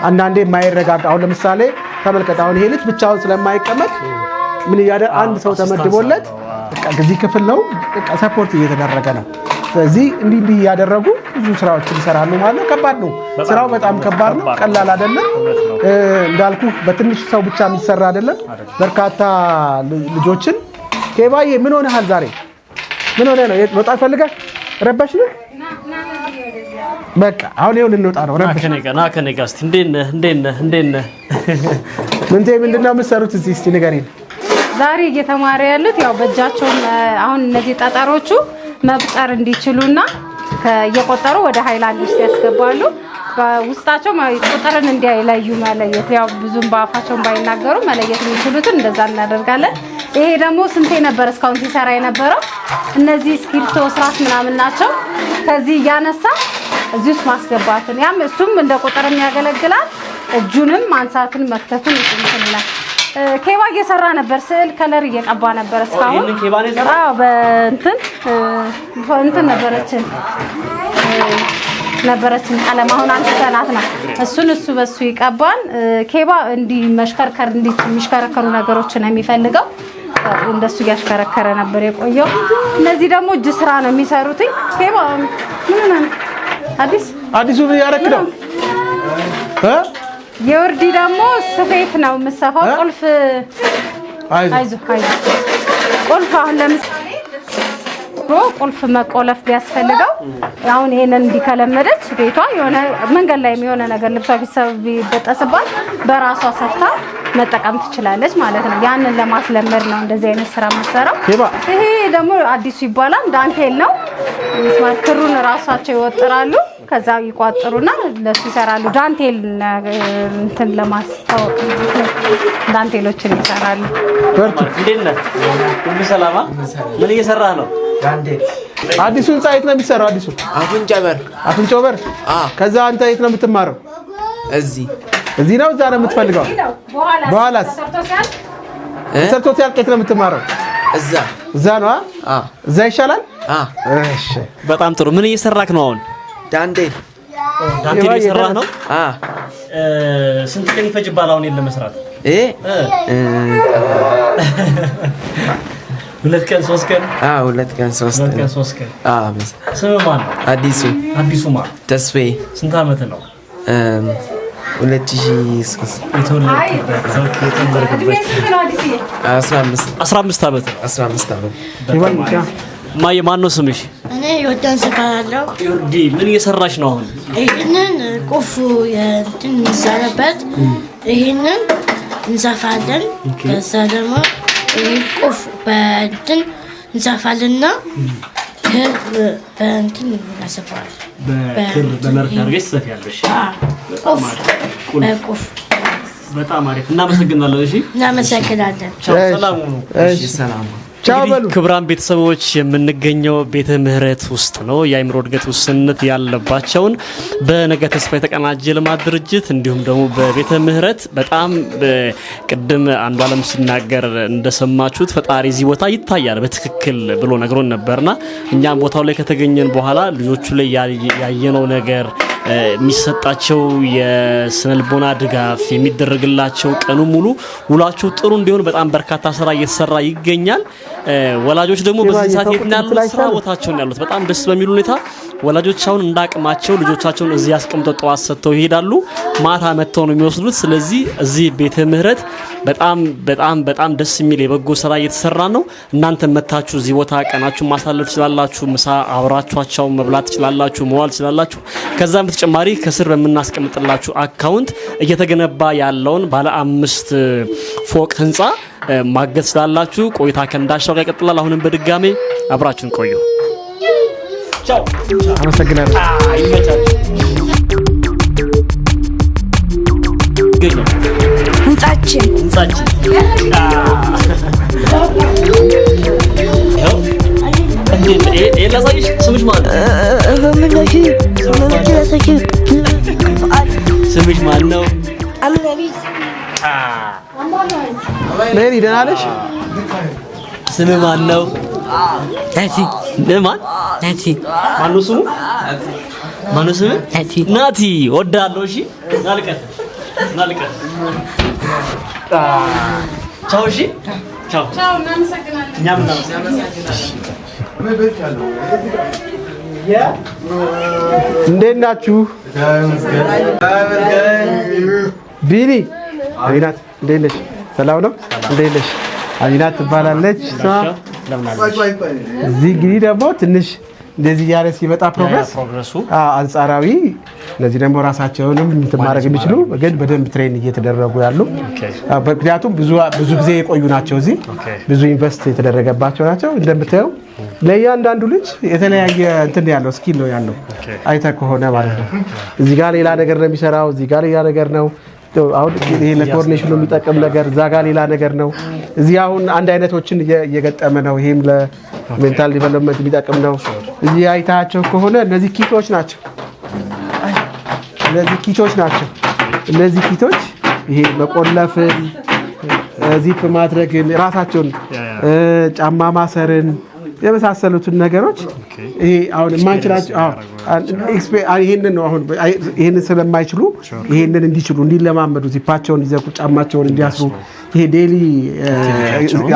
አንዳንዴ የማይረጋጋ አሁን ለምሳሌ ተመልከት። አሁን ይሄ ልጅ ብቻውን ስለማይቀመጥ ምን እያደረገ አንድ ሰው ተመድቦለት በቃ እዚህ ክፍል ነው በቃ ሰፖርት እየተደረገ ነው። ስለዚህ እንዲህ እያደረጉ ብዙ ስራዎችን ይሰራሉ ማለት ነው። ከባድ ነው ስራው፣ በጣም ከባድ ነው፣ ቀላል አይደለም። እንዳልኩ በትንሽ ሰው ብቻ የሚሰራ አይደለም። በርካታ ልጆችን ኬባዬ ምን ሆነሃል ዛሬ? ምን ሆነ ነው? ወጣ ፈልገህ ረበሽ ነው? በቃ አሁን ይኸው ልንወጣ ነው። ረበሽ ና ከኔ ጋር እስቲ እንዴት ነህ? ምንድነው የምትሰሩት እዚህ? እስቲ ንገሪኝ። ዛሬ እየተማረ ያሉት ያው በእጃቸው አሁን እነዚህ ጠጠሮቹ መቁጠር እንዲችሉና እየቆጠሩ ወደ ሃይላንድ ውስጥ ያስገባሉ። በውስጣቸው ቁጥርን እንዲያይለዩ መለየት ያው ብዙም በአፋቸው ባይናገሩ መለየት የሚችሉትን እንደዛ እናደርጋለን። ይሄ ደግሞ ስንቴ ነበር እስካሁን ሲሰራ የነበረው እነዚህ ስክሪፕቶ ስራስ ምናምን ናቸው። ከዚህ እያነሳ እዚህ ውስጥ ማስገባትን ያም እሱም እንደ ቁጥርም ያገለግላል። እጁንም ማንሳትን መክተትን ይችላል። ኬባ እየሰራ ነበር ስዕል ከለር እየቀባ ነበር እስካሁን አዎ በእንትን ነበረችን ቀለም አሁን አንተናት ነው እሱ በሱ ይቀባል። ኬባ እንዲ መሽከርከር እንዲ የሚሽከረከሩ ነገሮችን ነው የሚፈልገው እንደሱ ያሽከረከረ ነበር የቆየው። እነዚህ ደግሞ እጅ ስራ ነው የሚሰሩት። ኬባ ምን ነው አዲሱ ያረክ ነው የወርዲ ደግሞ ስፌት ነው የምሰፋው። ቁልፍ አይዞ ቁልፍ አሁን ለምሳሌ ቁልፍ መቆለፍ ቢያስፈልገው አሁን ይሄንን እንዲከለመደች ቤቷ የሆነ መንገድ ላይ የሚሆነ ነገር ልብሷ ቢበጠስባት በራሷ ሰፍታ መጠቀም ትችላለች ማለት ነው። ያንን ለማስለመድ ነው እንደዚህ አይነት ስራ መሰራው። ይሄ ደግሞ አዲሱ ይባላል ዳንቴል ነው። ስማርት ክሩን ራሳቸው ይወጥራሉ ከዛ ይቋጥሩና ለሱ ይሰራሉ። ዳንቴል እንትን ለማስታወቅ ዳንቴሎችን ይሰራሉ። እንዴት ነህ? ሁሉ ሰላማ? ምን እየሰራህ ነው? ዳንቴል አዲሱን ሳይት ነው የሚሰራው። አዲሱ አፍንጫው በር ከዛ አንተ የት ነው የምትማረው? እዚህ ነው እዛ ነው የምትፈልገው? በኋላስ ሰርቶ ሲያልቅ የት ነው የምትማረው? እዛ ነው እዛ ይሻላል። እሺ በጣም ጥሩ። ምን እየሰራክ ነው አሁን? ዳንቴል እየሰራህ ነው? ስንት ቀን ይፈጅባል አሁን ለመስራት? 2 ቀን 3 ቀን? 2 ቀን 3 ቀን። ስምህ ማን ነው? አዲሱ ማን? ተስፋዬ። ስንት አመት ነው? 2003 የተወለድኩበት። 15 አመት ነው። 15 አመት። ማን ነው ስምሽ? እኔ ዮርዳኖስ እባላለሁ። ዮርዲ ምን እየሰራሽ ነው አሁን? ይሄንን ቁልፉ እንትን እንሰራበት ይሄንን እንሰፋለን። ከዛ ደግሞ ይሄ ቁልፍ በእንትን እንሰፋለንና በእንትን እናሰፋለን። በክር በመርፍ አድርገሽ ትሰፊያለሽ? ቁልፍ በጣም አሪፍ። እናመሰግናለን። እሺ እናመሰግናለን። ሰላም ሁኑ። እሺ ሰላም። ክቡራን ቤተሰቦች የምንገኘው ቤተ ምህረት ውስጥ ነው። የአእምሮ እድገት ውስንነት ያለባቸውን በነገ ተስፋ የተቀናጀ ልማት ድርጅት እንዲሁም ደግሞ በቤተ ምህረት በጣም ቅድም አንዱ ዓለም ሲናገር እንደሰማችሁት ፈጣሪ እዚህ ቦታ ይታያል በትክክል ብሎ ነግሮን ነበርና እኛም ቦታው ላይ ከተገኘን በኋላ ልጆቹ ላይ ያየነው ነገር የሚሰጣቸው የስነልቦና ድጋፍ የሚደረግላቸው ቀኑ ሙሉ ውላቸው ጥሩ እንዲሆን በጣም በርካታ ስራ እየተሰራ ይገኛል። ወላጆች ደግሞ በዚህ ሰዓት ያሉት ስራ ቦታቸው ነው ያሉት። በጣም ደስ በሚል ሁኔታ ወላጆች አሁን እንዳቅማቸው ልጆቻቸውን እዚህ ያስቀምጠው ጠዋት ሰጥተው ይሄዳሉ፣ ማታ መጥተው ነው የሚወስዱት። ስለዚህ እዚህ ቤተ ምህረት በጣም ደስ የሚል የበጎ ስራ እየተሰራ ነው። እናንተ መታችሁ እዚህ ቦታ ቀናችሁ ማሳለፍ ትችላላችሁ። ምሳ አብራችኋቸው መብላት ትችላላችሁ፣ መዋል ትችላላችሁ። ከዛም በተጨማሪ ከስር በምናስቀምጥላችሁ አካውንት እየተገነባ ያለውን ባለ 5 ፎቅ ህንጻ ማገዝ ስላላችሁ ቆይታ ከእንዳሻው ጋር ይቀጥላል። አሁንም በድጋሜ አብራችሁን ቆዩ። ቻው። አመሰግናለሁ። ይመቻችሁ። ህንጻችን ስምሽ ማን ነው? ሜሪ ደህና ነሽ? ስምህ ማን ነው? ናቲ። ማን? ናቲ። ማነው ስሙ? ማነው ስሙ? ናቲ። ናቲ ወዳለው። እሺ ናልቀት። ቻው። እሺ ቻው። እናመሰግናለን። እኛም እንዴት ናችሁ? ቢኒ አሚናት እንዴት ነሽ? ሰላም ነው? እንዴት ነሽ? አሚናት ትባላለች። እዚህ እንግዲህ ደግሞ ትንሽ እንደዚህ ያለ ሲመጣ ፕሮግረሱ አንጻራዊ እነዚህ ደግሞ ራሳቸውንም ማድረግ የሚችሉ ግን በደንብ ትሬን እየተደረጉ ያሉ ምክንያቱም ብዙ ጊዜ የቆዩ ናቸው እዚህ ብዙ ኢንቨስት የተደረገባቸው ናቸው እንደምታየው ለእያንዳንዱ ልጅ የተለያየ እንትን ያለው ስኪል ነው ያለው አይተህ ከሆነ ማለት ነው እዚህ ጋር ሌላ ነገር ነው የሚሰራው እዚህ ጋር ሌላ ነገር ነው አሁን ይሄ ለኮኦርዲኔሽኑ የሚጠቅም ነገር እዛ ጋር ሌላ ነገር ነው እዚህ አሁን አንድ አይነቶችን እየገጠመ ነው ይሄም ለሜንታል ዲቨሎፕመንት የሚጠቅም ነው እዚህ አይታቸው ከሆነ እነዚህ ኪቶች ናቸው እነዚህ ኪቶች ይሄ መቆለፍን ዚፕ ማድረግን ራሳቸውን ጫማ ማሰርን የመሳሰሉትን ነገሮች ይሄ አሁን ማንችላቸው ይሄንን ነው አሁን ይሄንን ስለማይችሉ ይሄንን እንዲችሉ እንዲለማመዱ ዚፓቸውን ይዘቁ ጫማቸውን እንዲያስሩ ይሄ ዴሊ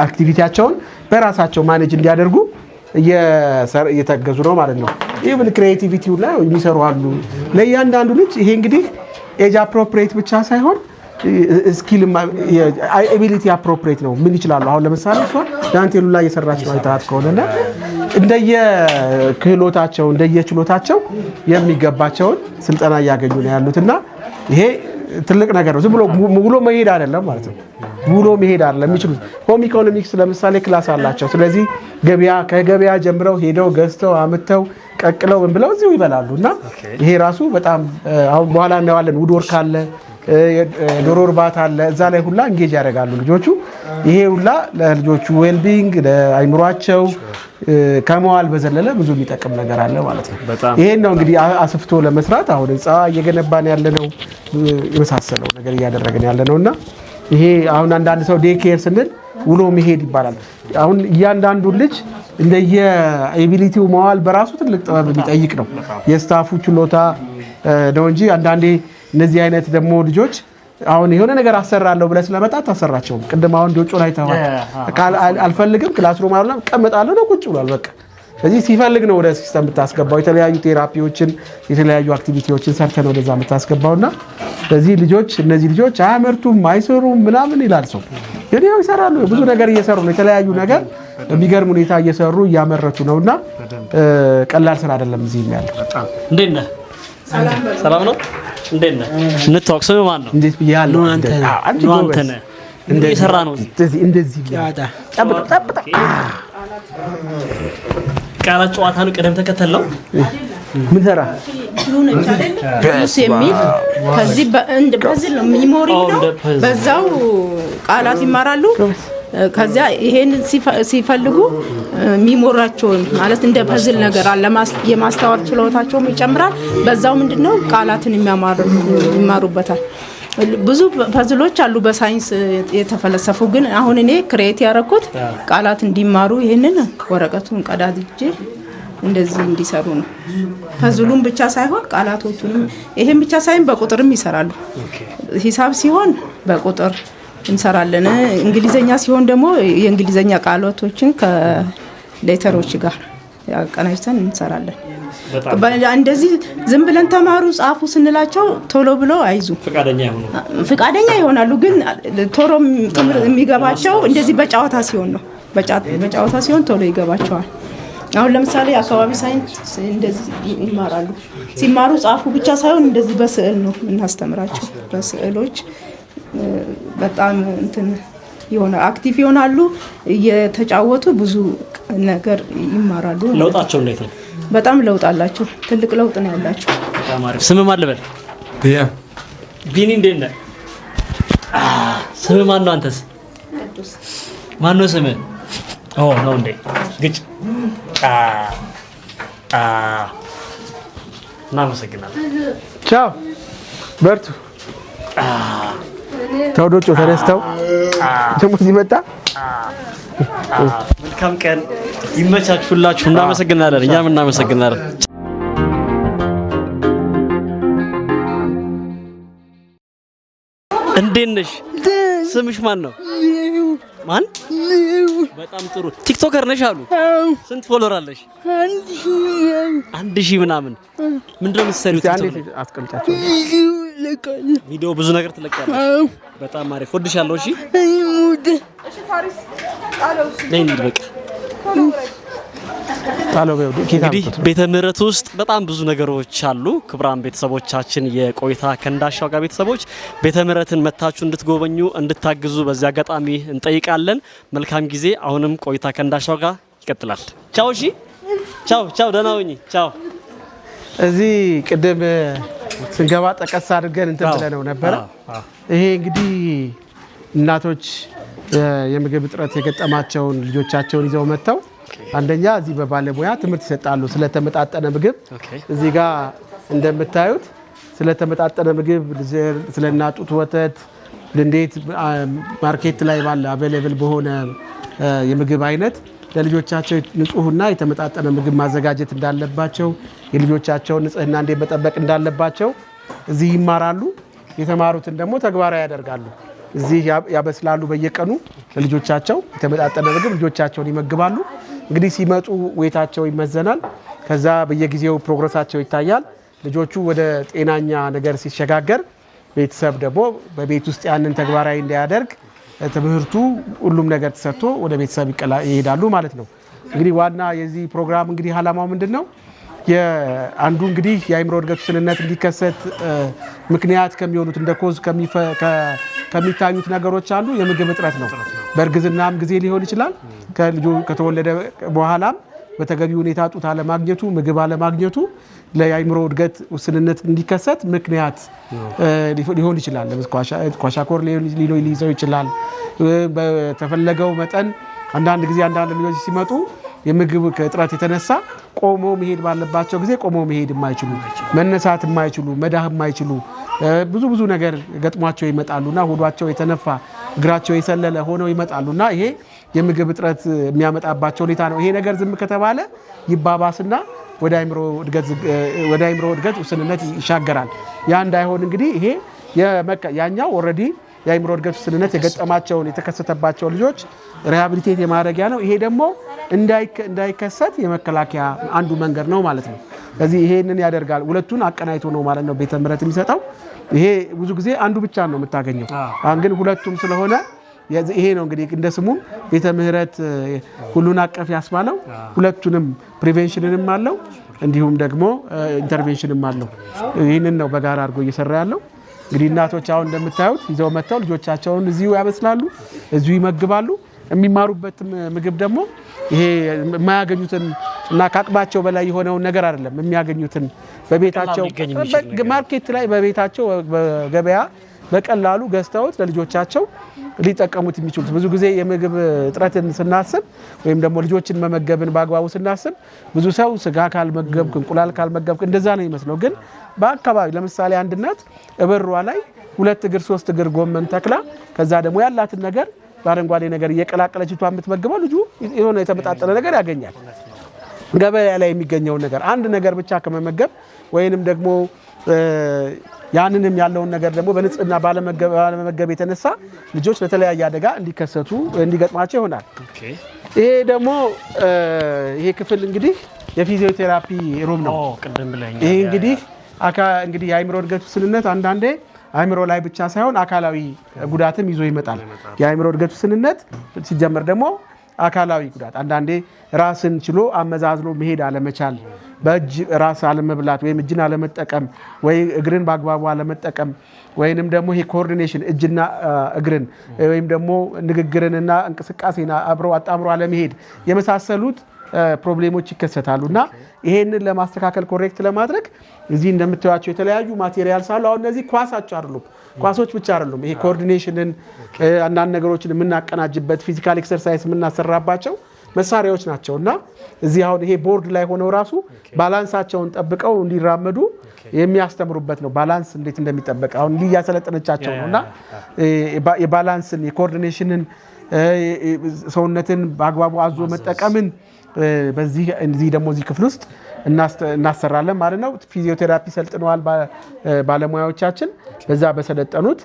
አክቲቪቲያቸውን በራሳቸው ማኔጅ እንዲያደርጉ እየተገዙ ነው ማለት ነው ኢቭን ክሬቲቪቲው ላይ የሚሰሩ አሉ ለእያንዳንዱ ልጅ ይሄ እንግዲህ ኤጅ አፕሮፕሪየት ብቻ ሳይሆን ስኪል ኤቢሊቲ አፕሮፕሪየት ነው ምን ይችላሉ አሁን ለምሳሌ እሷ ዳንቴሉ ላይ የሰራች ነው አይታት ከሆነና እንደየ ክህሎታቸው እንደየ ችሎታቸው የሚገባቸውን ስልጠና ያገኙ ነው ያሉትና ይሄ ትልቅ ነገር ነው ዝም ብሎ መሄድ አይደለም ማለት ነው ብሎ መሄድ አይደለም የሚችሉት ሆም ኢኮኖሚክስ ለምሳሌ ክላስ አላቸው ስለዚህ ከገበያ ጀምረው ሄደው ገዝተው አመተው ቀቅለው ምን ብለው እዚሁ ይበላሉና ይሄ ራሱ በጣም አሁን በኋላ እናዋለን ውድወርክ አለ ዶሮ እርባታ አለ እዛ ላይ ሁላ እንጌጅ ያደርጋሉ ልጆቹ ይሄ ሁላ ለልጆቹ ዌልቢንግ ለአይምሯቸው ከመዋል በዘለለ ብዙ የሚጠቅም ነገር አለ ማለት ነው ይሄን ነው እንግዲህ አስፍቶ ለመስራት አሁን ህንጻ እየገነባን ያለነው የመሳሰለው ነገር እያደረግን ያለነውና ይሄ አሁን አንዳንድ ሰው ዴይ ኬር ስንል ውሎ መሄድ ይባላል አሁን እያንዳንዱ ልጅ እንደየ ኤቢሊቲው መዋል በራሱ ትልቅ ጥበብ የሚጠይቅ ነው የስታፉ ችሎታ ነው እንጂ አንዳንዴ እነዚህ አይነት ደግሞ ልጆች አሁን የሆነ ነገር አሰራለሁ ብለህ ስለመጣ ታሰራቸው ቅድም አሁን ዶጮ ላይ ተዋል አልፈልግም ክላስሩም አለ ቀመጣለሁ ነው ቁጭ ብሏል በቃ ስለዚህ ሲፈልግ ነው ወደ ሲስተም ብታስገባው የተለያዩ ቴራፒዎችን የተለያዩ አክቲቪቲዎችን ሰርተን ወደዛ ብታስገባውና ስለዚህ ልጆች እነዚህ ልጆች አያመርቱም አይሰሩም ምናምን ይላል ሰው ግን ያው ይሰራሉ ብዙ ነገር እየሰሩ ነው የተለያዩ ነገር በሚገርም ሁኔታ እየሰሩ እያመረቱ ነውና ቀላል ስራ አይደለም እዚህ ያለው በጣም እንዴት ነህ ሰላም ነው እንዴት ነህ እንታወቅ ስም ማን ነው እንዴት ብያለሁ አንተ ነህ እንዴ ሰራ ነው እንደዚህ ጠብቅ ቃላት ጨዋታ ነው ቀደም ተከተል ነው ምን ሰራ ዱስ የሚል ከዚህ በዚህ ነው ሚሞሪ ነው በዛው ቃላት ይማራሉ ከዚያ ይሄን ሲፈልጉ ሚሞራቸውን ማለት እንደ ፐዝል ነገር አለ የማስተዋል ችሎታቸውም ይጨምራል በዛው ምንድነው ቃላትን ይማሩበታል ብዙ ፐዝሎች አሉ በሳይንስ የተፈለሰፉ ግን አሁን እኔ ክሬት ያረኩት ቃላት እንዲማሩ ይሄንን ወረቀቱን ቀዳድጄ እንደዚህ እንዲሰሩ ነው ፐዝሉን ብቻ ሳይሆን ቃላቶቹንም ይሄን ብቻ ሳይሆን በቁጥርም ይሰራሉ ሂሳብ ሲሆን በቁጥር እንሰራለን እንግሊዘኛ ሲሆን ደግሞ የእንግሊዘኛ ቃላቶችን ከሌተሮች ጋር ያቀናጅተን እንሰራለን እንደዚህ ዝም ብለን ተማሩ ጻፉ ስንላቸው ቶሎ ብሎ አይዙ ፍቃደኛ ይሆናሉ ግን ቶሎ የሚገባቸው እንደዚህ በጫዋታ ሲሆን ነው በጫዋታ ሲሆን ቶሎ ይገባቸዋል አሁን ለምሳሌ አካባቢ ሳይንስ እንደዚህ ይማራሉ ሲማሩ ጻፉ ብቻ ሳይሆን እንደዚህ በስዕል ነው እናስተምራቸው በስዕሎች በጣም እንትን ይሆነ አክቲቭ ይሆናሉ እየተጫወቱ ብዙ ነገር ይማራሉ ለውጣቸው እንዴት ነው በጣም ለውጥ አላቸው ትልቅ ለውጥ ነው ያላቸው በጣም አሪፍ ስም ማን ልበል ቢኒ እንዴት ነህ ስም ማን ነው አንተስ ማን ነው ስም ነው እንዴ ግጭ እናመሰግናለን ቻው በርቱ ተወዶቹ ተነስተው ደግሞ ሲመጣ መልካም ቀን ይመቻችሁላችሁ እናመሰግናለን እኛም እናመሰግናለን እንዴት ነሽ ስምሽ ማን ነው ማን በጣም ጥሩ ቲክቶከር ነሽ አሉ ስንት ፎሎወር አለሽ 1000 ምናምን ምንድነው የምትሰሪው አስቀምጫቸው ቪዲዮ ብዙ ነገር ትለቃለሽ በጣም አሪፍ ወድሻለሁ እሺ እሺ ፋሪስ ጣለው ነኝ በቃ እንግዲህ ቤተ ምህረት ውስጥ በጣም ብዙ ነገሮች አሉ። ክቡራን ቤተሰቦቻችን የቆይታ ከእንዳሻው ጋር ቤተሰቦች ቤተ ምህረትን መታችሁ እንድትጎበኙ እንድታግዙ በዚህ አጋጣሚ እንጠይቃለን። መልካም ጊዜ። አሁንም ቆይታ ከእንዳሻው ጋር ይቀጥላል። ቻው። እሺ፣ ቻው ቻው። ደህና ሁኚ። ቻው። እዚህ ቅድም ስንገባ ጠቀስ አድርገን እንትን ብለነው ነበረ። ይሄ እንግዲህ እናቶች የምግብ እጥረት የገጠማቸውን ልጆቻቸውን ይዘው መጥተው አንደኛ እዚህ በባለሙያ ትምህርት ይሰጣሉ ስለተመጣጠነ ምግብ። እዚህ ጋር እንደምታዩት ስለተመጣጠነ ምግብ፣ ስለናጡት ወተት እንዴት ማርኬት ላይ ባለ አቬሌብል በሆነ የምግብ አይነት ለልጆቻቸው ንጹህና የተመጣጠነ ምግብ ማዘጋጀት እንዳለባቸው፣ የልጆቻቸውን ንጽህና እንዴት መጠበቅ እንዳለባቸው እዚህ ይማራሉ። የተማሩትን ደግሞ ተግባራዊ ያደርጋሉ። እዚህ ያበስላሉ። በየቀኑ ለልጆቻቸው የተመጣጠነ ምግብ ልጆቻቸውን ይመግባሉ። እንግዲህ ሲመጡ ዌታቸው ይመዘናል። ከዛ በየጊዜው ፕሮግረሳቸው ይታያል። ልጆቹ ወደ ጤናኛ ነገር ሲሸጋገር ቤተሰብ ደግሞ በቤት ውስጥ ያንን ተግባራዊ እንዲያደርግ ትምህርቱ ሁሉም ነገር ተሰጥቶ ወደ ቤተሰብ ይሄዳሉ ማለት ነው። እንግዲህ ዋና የዚህ ፕሮግራም እንግዲህ ዓላማው ምንድነው? አንዱ እንግዲህ የአእምሮ እድገት ውስንነት እንዲከሰት ምክንያት ከሚሆኑት እንደ ኮዝ ከሚታዩት ነገሮች አንዱ የምግብ እጥረት ነው። በእርግዝናም ጊዜ ሊሆን ይችላል። ከልጁ ከተወለደ በኋላም በተገቢ ሁኔታ ጡት አለማግኘቱ፣ ምግብ አለማግኘቱ ለአእምሮ እድገት ውስንነት እንዲከሰት ምክንያት ሊሆን ይችላል። ኳሻኮር ሊይዘው ይችላል። በተፈለገው መጠን አንዳንድ ጊዜ አንዳንድ ልጆች ሲመጡ የምግብ እጥረት የተነሳ ቆሞ መሄድ ባለባቸው ጊዜ ቆሞ መሄድ የማይችሉ፣ መነሳት የማይችሉ፣ መዳህ የማይችሉ ብዙ ነገር ገጥሟቸው ይመጣሉና ሆዷቸው የተነፋ እግራቸው የሰለለ ሆነው ይመጣሉና ይሄ የምግብ እጥረት የሚያመጣባቸው ሁኔታ ነው። ይሄ ነገር ዝም ከተባለ ይባባስና ወደ አእምሮ እድገት ውስንነት ይሻገራል። ያ እንዳይሆን እንግዲህ ይሄ ያኛው ኦልሬዲ የአእምሮ እድገት ውስንነት የገጠማቸውን የተከሰተባቸው ልጆች ሪሃቢሊቴት የማድረጊያ ነው። ይሄ ደግሞ እንዳይከሰት የመከላከያ አንዱ መንገድ ነው ማለት ነው። ስለዚህ ይሄንን ያደርጋል። ሁለቱን አቀናይቶ ነው ማለት ነው ቤተ ምህረት የሚሰጠው። ይሄ ብዙ ጊዜ አንዱ ብቻ ነው የምታገኘው። አሁን ግን ሁለቱም ስለሆነ ይሄ ነው እንግዲህ እንደ ስሙ ቤተ ምህረት ሁሉን አቀፍ ያስባለው። ሁለቱንም ፕሪቬንሽንንም አለው እንዲሁም ደግሞ ኢንተርቬንሽንም አለው። ይህንን ነው በጋራ አድርጎ እየሰራ ያለው። እንግዲህ እናቶች አሁን እንደምታዩት ይዘው መጥተው ልጆቻቸውን እዚሁ ያበስላሉ፣ እዚሁ ይመግባሉ። የሚማሩበት ምግብ ደግሞ ይሄ የማያገኙትን እና ከአቅማቸው በላይ የሆነውን ነገር አይደለም የሚያገኙትን በቤታቸው ማርኬት ላይ በቤታቸው በገበያ በቀላሉ ገዝተውት ለልጆቻቸው ሊጠቀሙት የሚችሉት። ብዙ ጊዜ የምግብ እጥረትን ስናስብ ወይም ደግሞ ልጆችን መመገብን በአግባቡ ስናስብ ብዙ ሰው ስጋ ካልመገብክ፣ እንቁላል ካልመገብክ እንደዛ ነው ይመስለው። ግን በአካባቢ ለምሳሌ አንድ እናት እበሯ ላይ 2 እግር 3 እግር ጎመን ተክላ ከዛ ደግሞ ያላትን ነገር በአረንጓዴ ነገር እየቀላቀለች የምትመግበው ልጁ የሆነ የተመጣጠነ ነገር ያገኛል። ገበያ ላይ የሚገኘውን ነገር አንድ ነገር ብቻ ከመመገብ ወይንም ደግሞ ያንንም ያለውን ነገር ደግሞ በንጽህና ባለመመገብ የተነሳ ልጆች ለተለያየ አደጋ እንዲገጥማቸው ይሆናል። ይሄ ደግሞ ይሄ ክፍል እንግዲህ የፊዚዮቴራፒ ሩም ነው። ይሄ እንግዲህ የአእምሮ እድገት ውስንነት አንዳንዴ አእምሮ ላይ ብቻ ሳይሆን አካላዊ ጉዳትም ይዞ ይመጣል። የአእምሮ እድገት ውስንነት ሲጀመር ደግሞ አካላዊ ጉዳት አንዳንዴ ራስን ችሎ አመዛዝኖ መሄድ አለመቻል፣ በእጅ ራስ አለመብላት ወይም እጅን አለመጠቀም ወይ እግርን በአግባቡ አለመጠቀም ወይንም ደግሞ ይሄ ኮኦርዲኔሽን እጅና እግርን ወይም ደግሞ ንግግርንና እንቅስቃሴን አጣምሮ አለመሄድ የመሳሰሉት ፕሮብሌሞች ይከሰታሉና ይሄንን ለማስተካከል ኮሬክት ለማድረግ እዚህ እንደምታዩቸው የተለያዩ ማቴሪያልስ አሉ። አሁን እነዚህ ኳሶች ብቻ አይደሉም። ይሄ ኮኦርዲኔሽንን አንዳንድ ነገሮችን የምናቀናጅበት ፊዚካል ኤክሰርሳይዝ የምናሰራባቸው መሳሪያዎች ናቸውና እዚህ አሁን ይሄ ቦርድ ላይ ሆነው ራሱ ባላንሳቸውን ጠብቀው እንዲራመዱ የሚያስተምሩበት ነው። ባላንስ እንዴት እንደሚጠበቅ አሁን እያሰለጠነቻቸው ነውና የባላንስን የኮኦርዲኔሽንን ሰውነትን በአግባቡ አዞ መጠቀምን በዚህ ደግሞ እዚህ ክፍል ውስጥ እናሰራለን ማለት ነው። ፊዚዮቴራፒ ሰልጥነዋል ባለሙያዎቻችን። በዛ በሰለጠኑት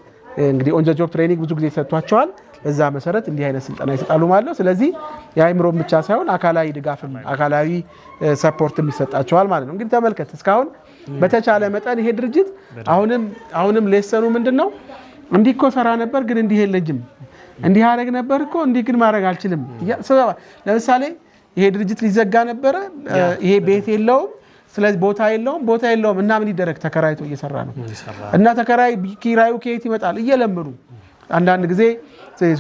እንግዲህ ኦን ዘ ጆብ ትሬኒንግ ብዙ ጊዜ ሰጥቷቸዋል። በዛ መሰረት እንዲህ አይነት ስልጠና ይሰጣሉ ማለት ነው። ስለዚህ የአእምሮ ብቻ ሳይሆን አካላዊ ድጋፍም አካላዊ ሰፖርትም ይሰጣቸዋል ማለት ነው። እንግዲህ ተመልከት እስካሁን በተቻለ መጠን ይሄ ድርጅት አሁንም ሌሰኑ ምንድነው? እንዲህ እኮ ሰራ ነበር ግን እንዲህ የለኝም፣ እንዲህ አደረግ ነበር እኮ እንዲህ ግን ማድረግ አልችልም። ለምሳሌ ይሄ ድርጅት ሊዘጋ ነበር ይሄ ቤት የለውም ስለዚህ ቦታ የለውም እና ምን ይደረግ ተከራይቶ እየሰራ ነው እና ተከራይ ኪራዩ ከየት ይመጣል እየለመኑ አንዳንድ ጊዜ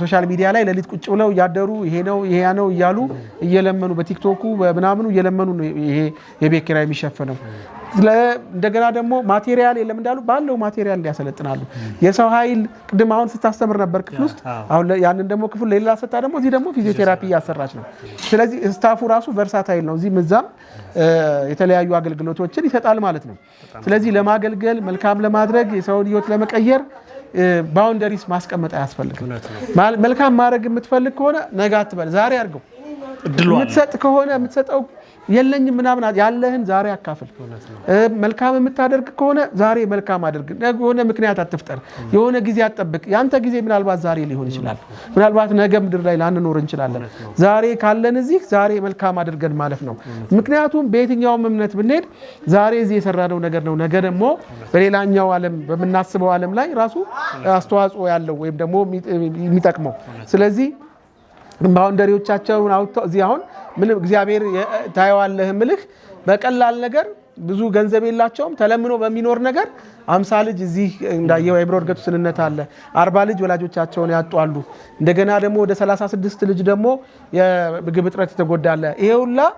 ሶሻል ሚዲያ ላይ ለሊት ቁጭ ብለው ያደሩ ይሄ ነው ይያሉ እየለመኑ በቲክቶኩ በመናምኑ እየለመኑ ነው ይሄ የቤት ኪራይ የሚሸፈነው እንደገና ደግሞ ማቴሪያል የለም እንዳሉ ባለው ማቴሪያል ያሰለጥናሉ የሰው ኃይል ቅድም አሁን ስታስተምር ነበር ክፍል ውስጥ አሁን ያንን ደግሞ ክፍል ሌላ ሰጣ ደግሞ እዚህ ደግሞ ፊዚዮቴራፒ ያሰራች ነው ስለዚህ ስታፉ ራሱ ቨርሳታይል ነው እዚህ ምዛም የተለያዩ አገልግሎቶችን ይሰጣል ማለት ነው ስለዚህ ለማገልገል መልካም ለማድረግ የሰው ህይወት ለመቀየር ባውንደሪስ ማስቀመጥ ያስፈልጋል መልካም ማድረግ የምትፈልግ ከሆነ ነገ አትበል ዛሬ አድርገው የምትሰጥ ከሆነ የምትሰጠው የለኝም ምናምን ያለህን ዛሬ አካፍል መልካም የምታደርግ ከሆነ ዛሬ መልካም አድርግ የሆነ ምክንያት አትፍጠር የሆነ ጊዜ አትጠብቅ ያንተ ጊዜ ምናልባት ዛሬ ሊሆን ይችላል ምናልባት ነገ ምድር ላይ ላንኖር እንችላለን ዛሬ ካለን እዚህ ዛሬ መልካም አድርገን ማለት ነው ምክንያቱም በየትኛውም እምነት ብንሄድ ዛሬ እዚህ የሰራነው ነገር ነው ነገ ደግሞ በሌላኛው ዓለም በመናስበው ዓለም ላይ ራሱ አስተዋጽኦ ያለው ወይም ደግሞ የሚጠቅመው ስለዚህ ባውንደሪዎቻቸውን አውጥተው እዚህ አሁን ምን እግዚአብሔር ታየዋለህ ምልህ በቀላል ነገር ብዙ ገንዘብ የላቸውም ተለምኖ በሚኖር ነገር 50 ልጅ እዚህ እንዳየው የአእምሮ እድገት ውስንነት አለ 40 ልጅ ወላጆቻቸውን ያጧሉ እንደገና ደግሞ ወደ 36 ልጅ ደግሞ የምግብ እጥረት ተጎዳለ ይሄ ሁላ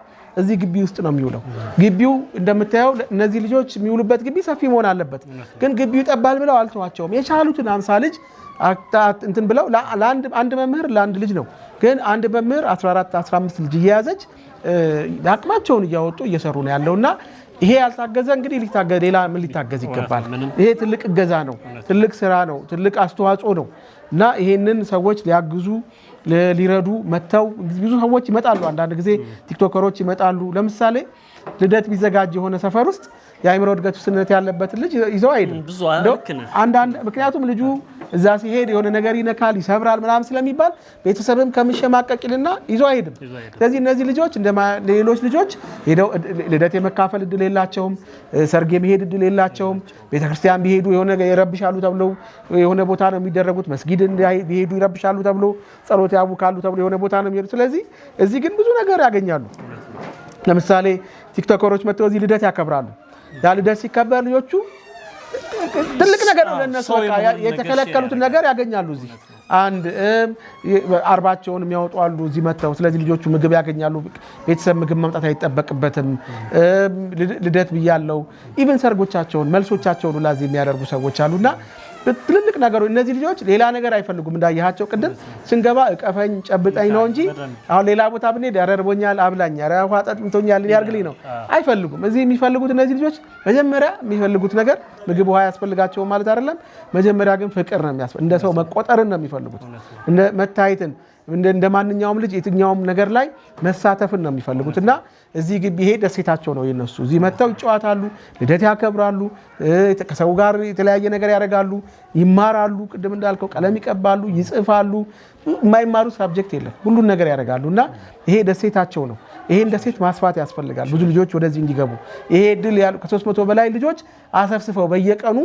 እዚህ ግቢ ውስጥ ነው የሚውለው ግቢው እንደምታየው እነዚህ ልጆች የሚውሉበት ግቢ ሰፊ መሆን አለበት ግን ግቢው ጠባል ብለው አልተዋቸውም የቻሉትን 50 ልጅ እንትን ብለው አንድ መምህር ለአንድ ልጅ ነው ግን አንድ መምህር 14 15 ልጅ እየያዘች አቅማቸውን እያወጡ እየሰሩ ነው ያለውና ይሄ ያልታገዘ እንግዲህ ሊታገዝ ሌላ ምን ሊታገዝ ይገባል ይሄ ትልቅ እገዛ ነው ትልቅ ስራ ነው ትልቅ አስተዋጽኦ ነው እና ይሄንን ሰዎች ሊያግዙ ሊረዱ መተው ብዙ ሰዎች ይመጣሉ አንዳንድ ጊዜ ቲክቶከሮች ይመጣሉ ለምሳሌ ልደት ቢዘጋጅ የሆነ ሰፈር ውስጥ የአእምሮ እድገት ውስንነት ያለበት ልጅ ይዘው አይደል አንዳንድ ምክንያቱም ልጁ እዛ ሲሄድ የሆነ ነገር ይነካል ይሰብራል ምናምን ስለሚባል ቤተሰብም ከመሸማቀቅልና ይዘው አይደል ስለዚህ እነዚህ ልጆች ሌሎች ልጆች ሄደው ልደት የመካፈል እድል የላቸውም ሰርግ የመሄድ እድል የላቸውም ቤተክርስቲያን ቢሄዱ የሆነ ነገር ይረብሻሉ ተብሎ የሆነ ቦታ ነው የሚደረጉት መስጊድ ቢሄዱ ይረብሻሉ ተብሎ ጸሎት ያቡካሉ ተብሎ የሆነ ቦታ ነው የሚሄዱ ስለዚህ እዚህ ግን ብዙ ነገር ያገኛሉ ለምሳሌ ቲክቶከሮች መጥተው እዚህ ልደት ያከብራሉ ያ ልደት ሲከበር ልጆቹ ትልቅ ነገር ነው ለነሱ የተከለከሉትን ነገር ያገኛሉ እዚህ አንድ አርባቸውን የሚያወጡ አሉ እዚህ መተው ስለዚህ ልጆቹ ምግብ ያገኛሉ ቤተሰብ ምግብ ማምጣት አይጠበቅበትም ልደት ብያለው ኢቭን ሰርጎቻቸውን መልሶቻቸውን ላዚ የሚያደርጉ ሰዎች አሉና ትልልቅ ነገሮች እነዚህ ልጆች ሌላ ነገር አይፈልጉም እንዳያቸው ቅድም ስንገባ እቀፈኝ ጨብጠኝ ነው እንጂ አሁን ሌላ ቦታ ብንሄድ ያረርቦኛል አብላኝ ያራው አጣጥምቶኛል ያርግልኝ ነው አይፈልጉም እዚህ የሚፈልጉት እነዚህ ልጆች መጀመሪያ የሚፈልጉት ነገር ምግብ ውሃ ያስፈልጋቸው ማለት አይደለም መጀመሪያ ግን ፍቅር ነው የሚያስፈልግ እንደ ሰው መቆጠርን ነው የሚፈልጉት እንደ መታየትን እንደ ማንኛውም ልጅ የትኛውም ነገር ላይ መሳተፍን ነው የሚፈልጉትና እዚህ ግቢ ይሄ ደስታቸው ነው የነሱ እዚህ መተው ይጫወታሉ ልደት ያከብራሉ ከሰው ጋር የተለያየ ነገር ያደርጋሉ ይማራሉ ቅድም እንዳልከው ቀለም ይቀባሉ ይጽፋሉ የማይማሩ ሳብጀክት የለም ሁሉን ነገር ያደርጋሉና ይሄ ደስታቸው ነው ይሄን ደስት ማስፋት ያስፈልጋል ብዙ ልጆች ወደዚህ እንዲገቡ ይሄ ድል ያሉ ከ300 በላይ ልጆች አሰፍስፈው በየቀኑ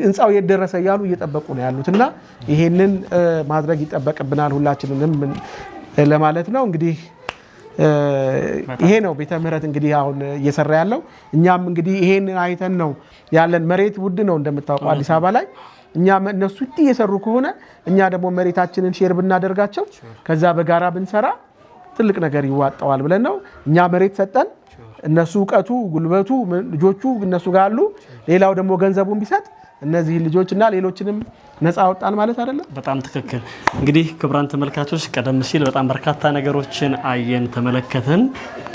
እንጻው እየደረሰ ያሉ እየጠበቁ ነው ያሉትና ይሄንን ማድረግ ይጠበቅብናል ሁላችንንም ለማለት ነው እንግዲህ ይሄ ነው ቤተ ምህረት እንግዲህ አሁን እየሰራ ያለው እኛም እንግዲህ ይሄን አይተን ነው ያለን መሬት ውድ ነው እንደምታውቀው አዲስ አበባ ላይ እኛ እነሱ እየሰሩ ከሆነ እኛ ደግሞ መሬታችንን ሼር ብናደርጋቸው ከዛ በጋራ ብንሰራ ትልቅ ነገር ይዋጣዋል ብለን ነው እኛ መሬት ሰጠን እነሱ ዕውቀቱ ጉልበቱ ልጆቹ እነሱ ጋር አሉ ሌላው ደግሞ ገንዘቡን ቢሰጥ እነዚህ ልጆችና ሌሎችንም ነፃ አወጣን ማለት አይደለም በጣም ትክክል እንግዲህ ክብራን ተመልካቾች ቀደም ሲል በጣም በርካታ ነገሮችን አየን ተመለከተን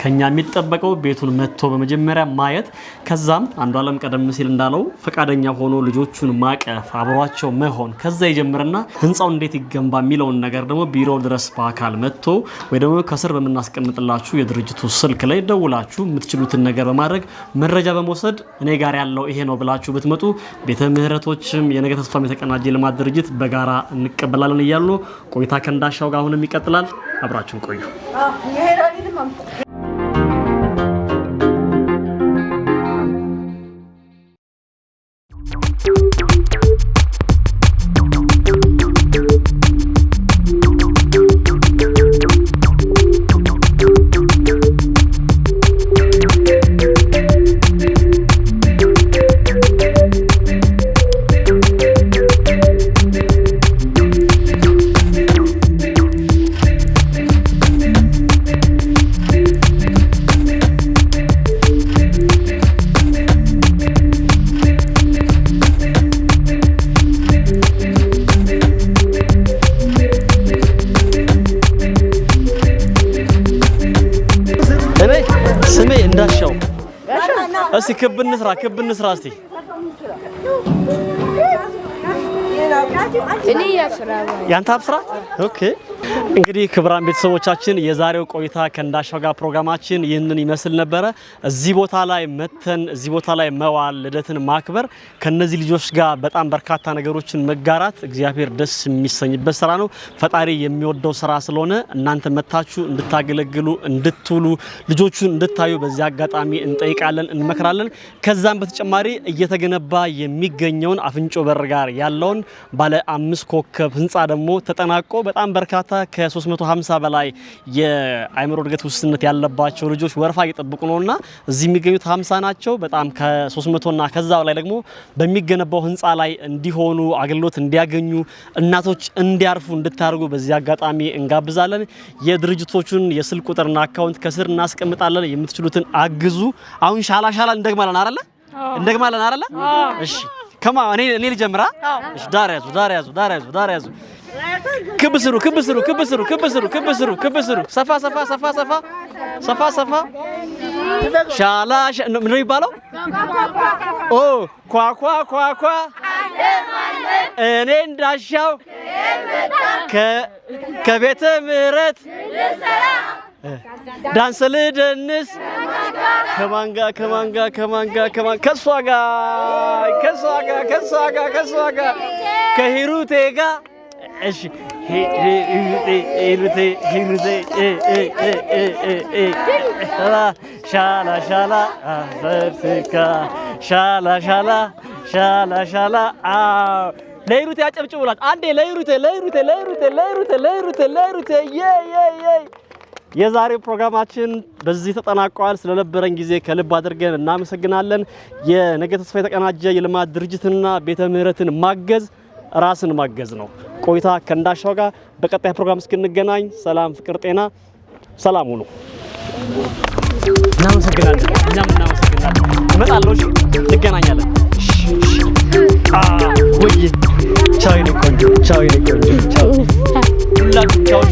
ከኛ የሚጠበቀው ቤቱን መጥቶ በመጀመሪያ ማየት ከዛም አንዱ ዓለም ቀደም ሲል እንዳለው ፈቃደኛ ሆኖ ልጆቹን ማቀፍ አብሯቸው መሆን ከዛ ይጀምርና ህንጻው እንዴት ይገንባ የሚለውን ነገር ደግሞ ቢሮ ድረስ በአካል መጥቶ ወይ ደግሞ ከስር በመናስቀምጥላችሁ የድርጅቱ ስልክ ላይ ደውላችሁ የምትችሉትን ነገር በማድረግ መረጃ በመውሰድ እኔ ጋር ያለው ይሄ ነው ብላችሁ ብትመጡ ቤተ ምህረቶችም የነገ ተስፋም የተቀናጀ ልማት ድርጅት በጋራ እንቀበላለን እያሉ ቆይታ ከእንዳሻው ጋር አሁንም ይቀጥላል አብራችሁን ቆዩ እስቲ ክብ እንስራ እስቲ እኔ ያንተ አብስራ ኦኬ እንግዲህ ክብራን ቤተሰቦቻችን የዛሬው ቆይታ ከእንዳሻው ጋር ፕሮግራማችን ይህንን ይመስል ነበረ። እዚህ ቦታ ላይ መተን እዚህ ቦታ ላይ መዋል ልደትን ማክበር ከነዚህ ልጆች ጋር በጣም በርካታ ነገሮችን መጋራት እግዚአብሔር ደስ የሚሰኝበት ስራ ነው። ፈጣሪ የሚወደው ስራ ስለሆነ እናንተ መታችሁ እንድታገለግሉ እንድትውሉ ልጆቹን እንድታዩ በዚህ አጋጣሚ እንጠይቃለን እንመክራለን። ከዛም በተጨማሪ እየተገነባ የሚገኘውን አፍንጮ በር ጋር ያለውን ባለ 5 ኮከብ ህንጻ ደግሞ ተጠናቆ በጣም በርካታ ከ350 በላይ የአይምሮ እድገት ውስንነት ያለባቸው ልጆች ወርፋ እየጠበቁ ነውና እዚህ የሚገኙት 50 ናቸው። በጣም ከ300 እና ከዛ በላይ ደግሞ በሚገነባው ህንጻ ላይ እንዲሆኑ አገልግሎት እንዲያገኙ እናቶች እንዲያርፉ እንድታርጉ በዚህ አጋጣሚ እንጋብዛለን። የድርጅቶቹን የስልክ ቁጥርና አካውንት ከስር እናስቀምጣለን። የምትችሉትን አግዙ። አሁን ሻላ እንደግማለን አይደለ? እሺ ከማ እኔ ልጀምራ። እሺ ዳር ያዙ ክብ ስሩ ሰፋ ሻላ ምን ይባላል? ኦ ኳ እኔ እንዳሻው ከቤተ ምህረት ዳንስ ልደንስ ከማን ጋር ከሷ ጋር ከሂሩቴ ጋር እሺ ሂሩቴ ሻላ በርትካ ሻላ ለሂሩቴ አጨብጭቡላት አንዴ ለሂሩቴ የዛሬው ፕሮግራማችን በዚህ ተጠናቋል። ስለነበረን ጊዜ ከልብ አድርገን እናመሰግናለን። የነገ ተስፋ የተቀናጀ የልማት ድርጅትና ቤተ ምህረትን ማገዝ ራስን ማገዝ ነው። ቆይታ ከእንዳሻው ጋር በቀጣይ ፕሮግራም እስክንገናኝ ሰላም፣ ፍቅር፣ ጤና ሰላም ሁኑ። እናመሰግናለን። እኛም እናመሰግናለን። እመጣለሁ። እሺ እንገናኛለን። ወይ ቻው የኔ ቆንጆ ቻው። ሁላችሁም ቻው።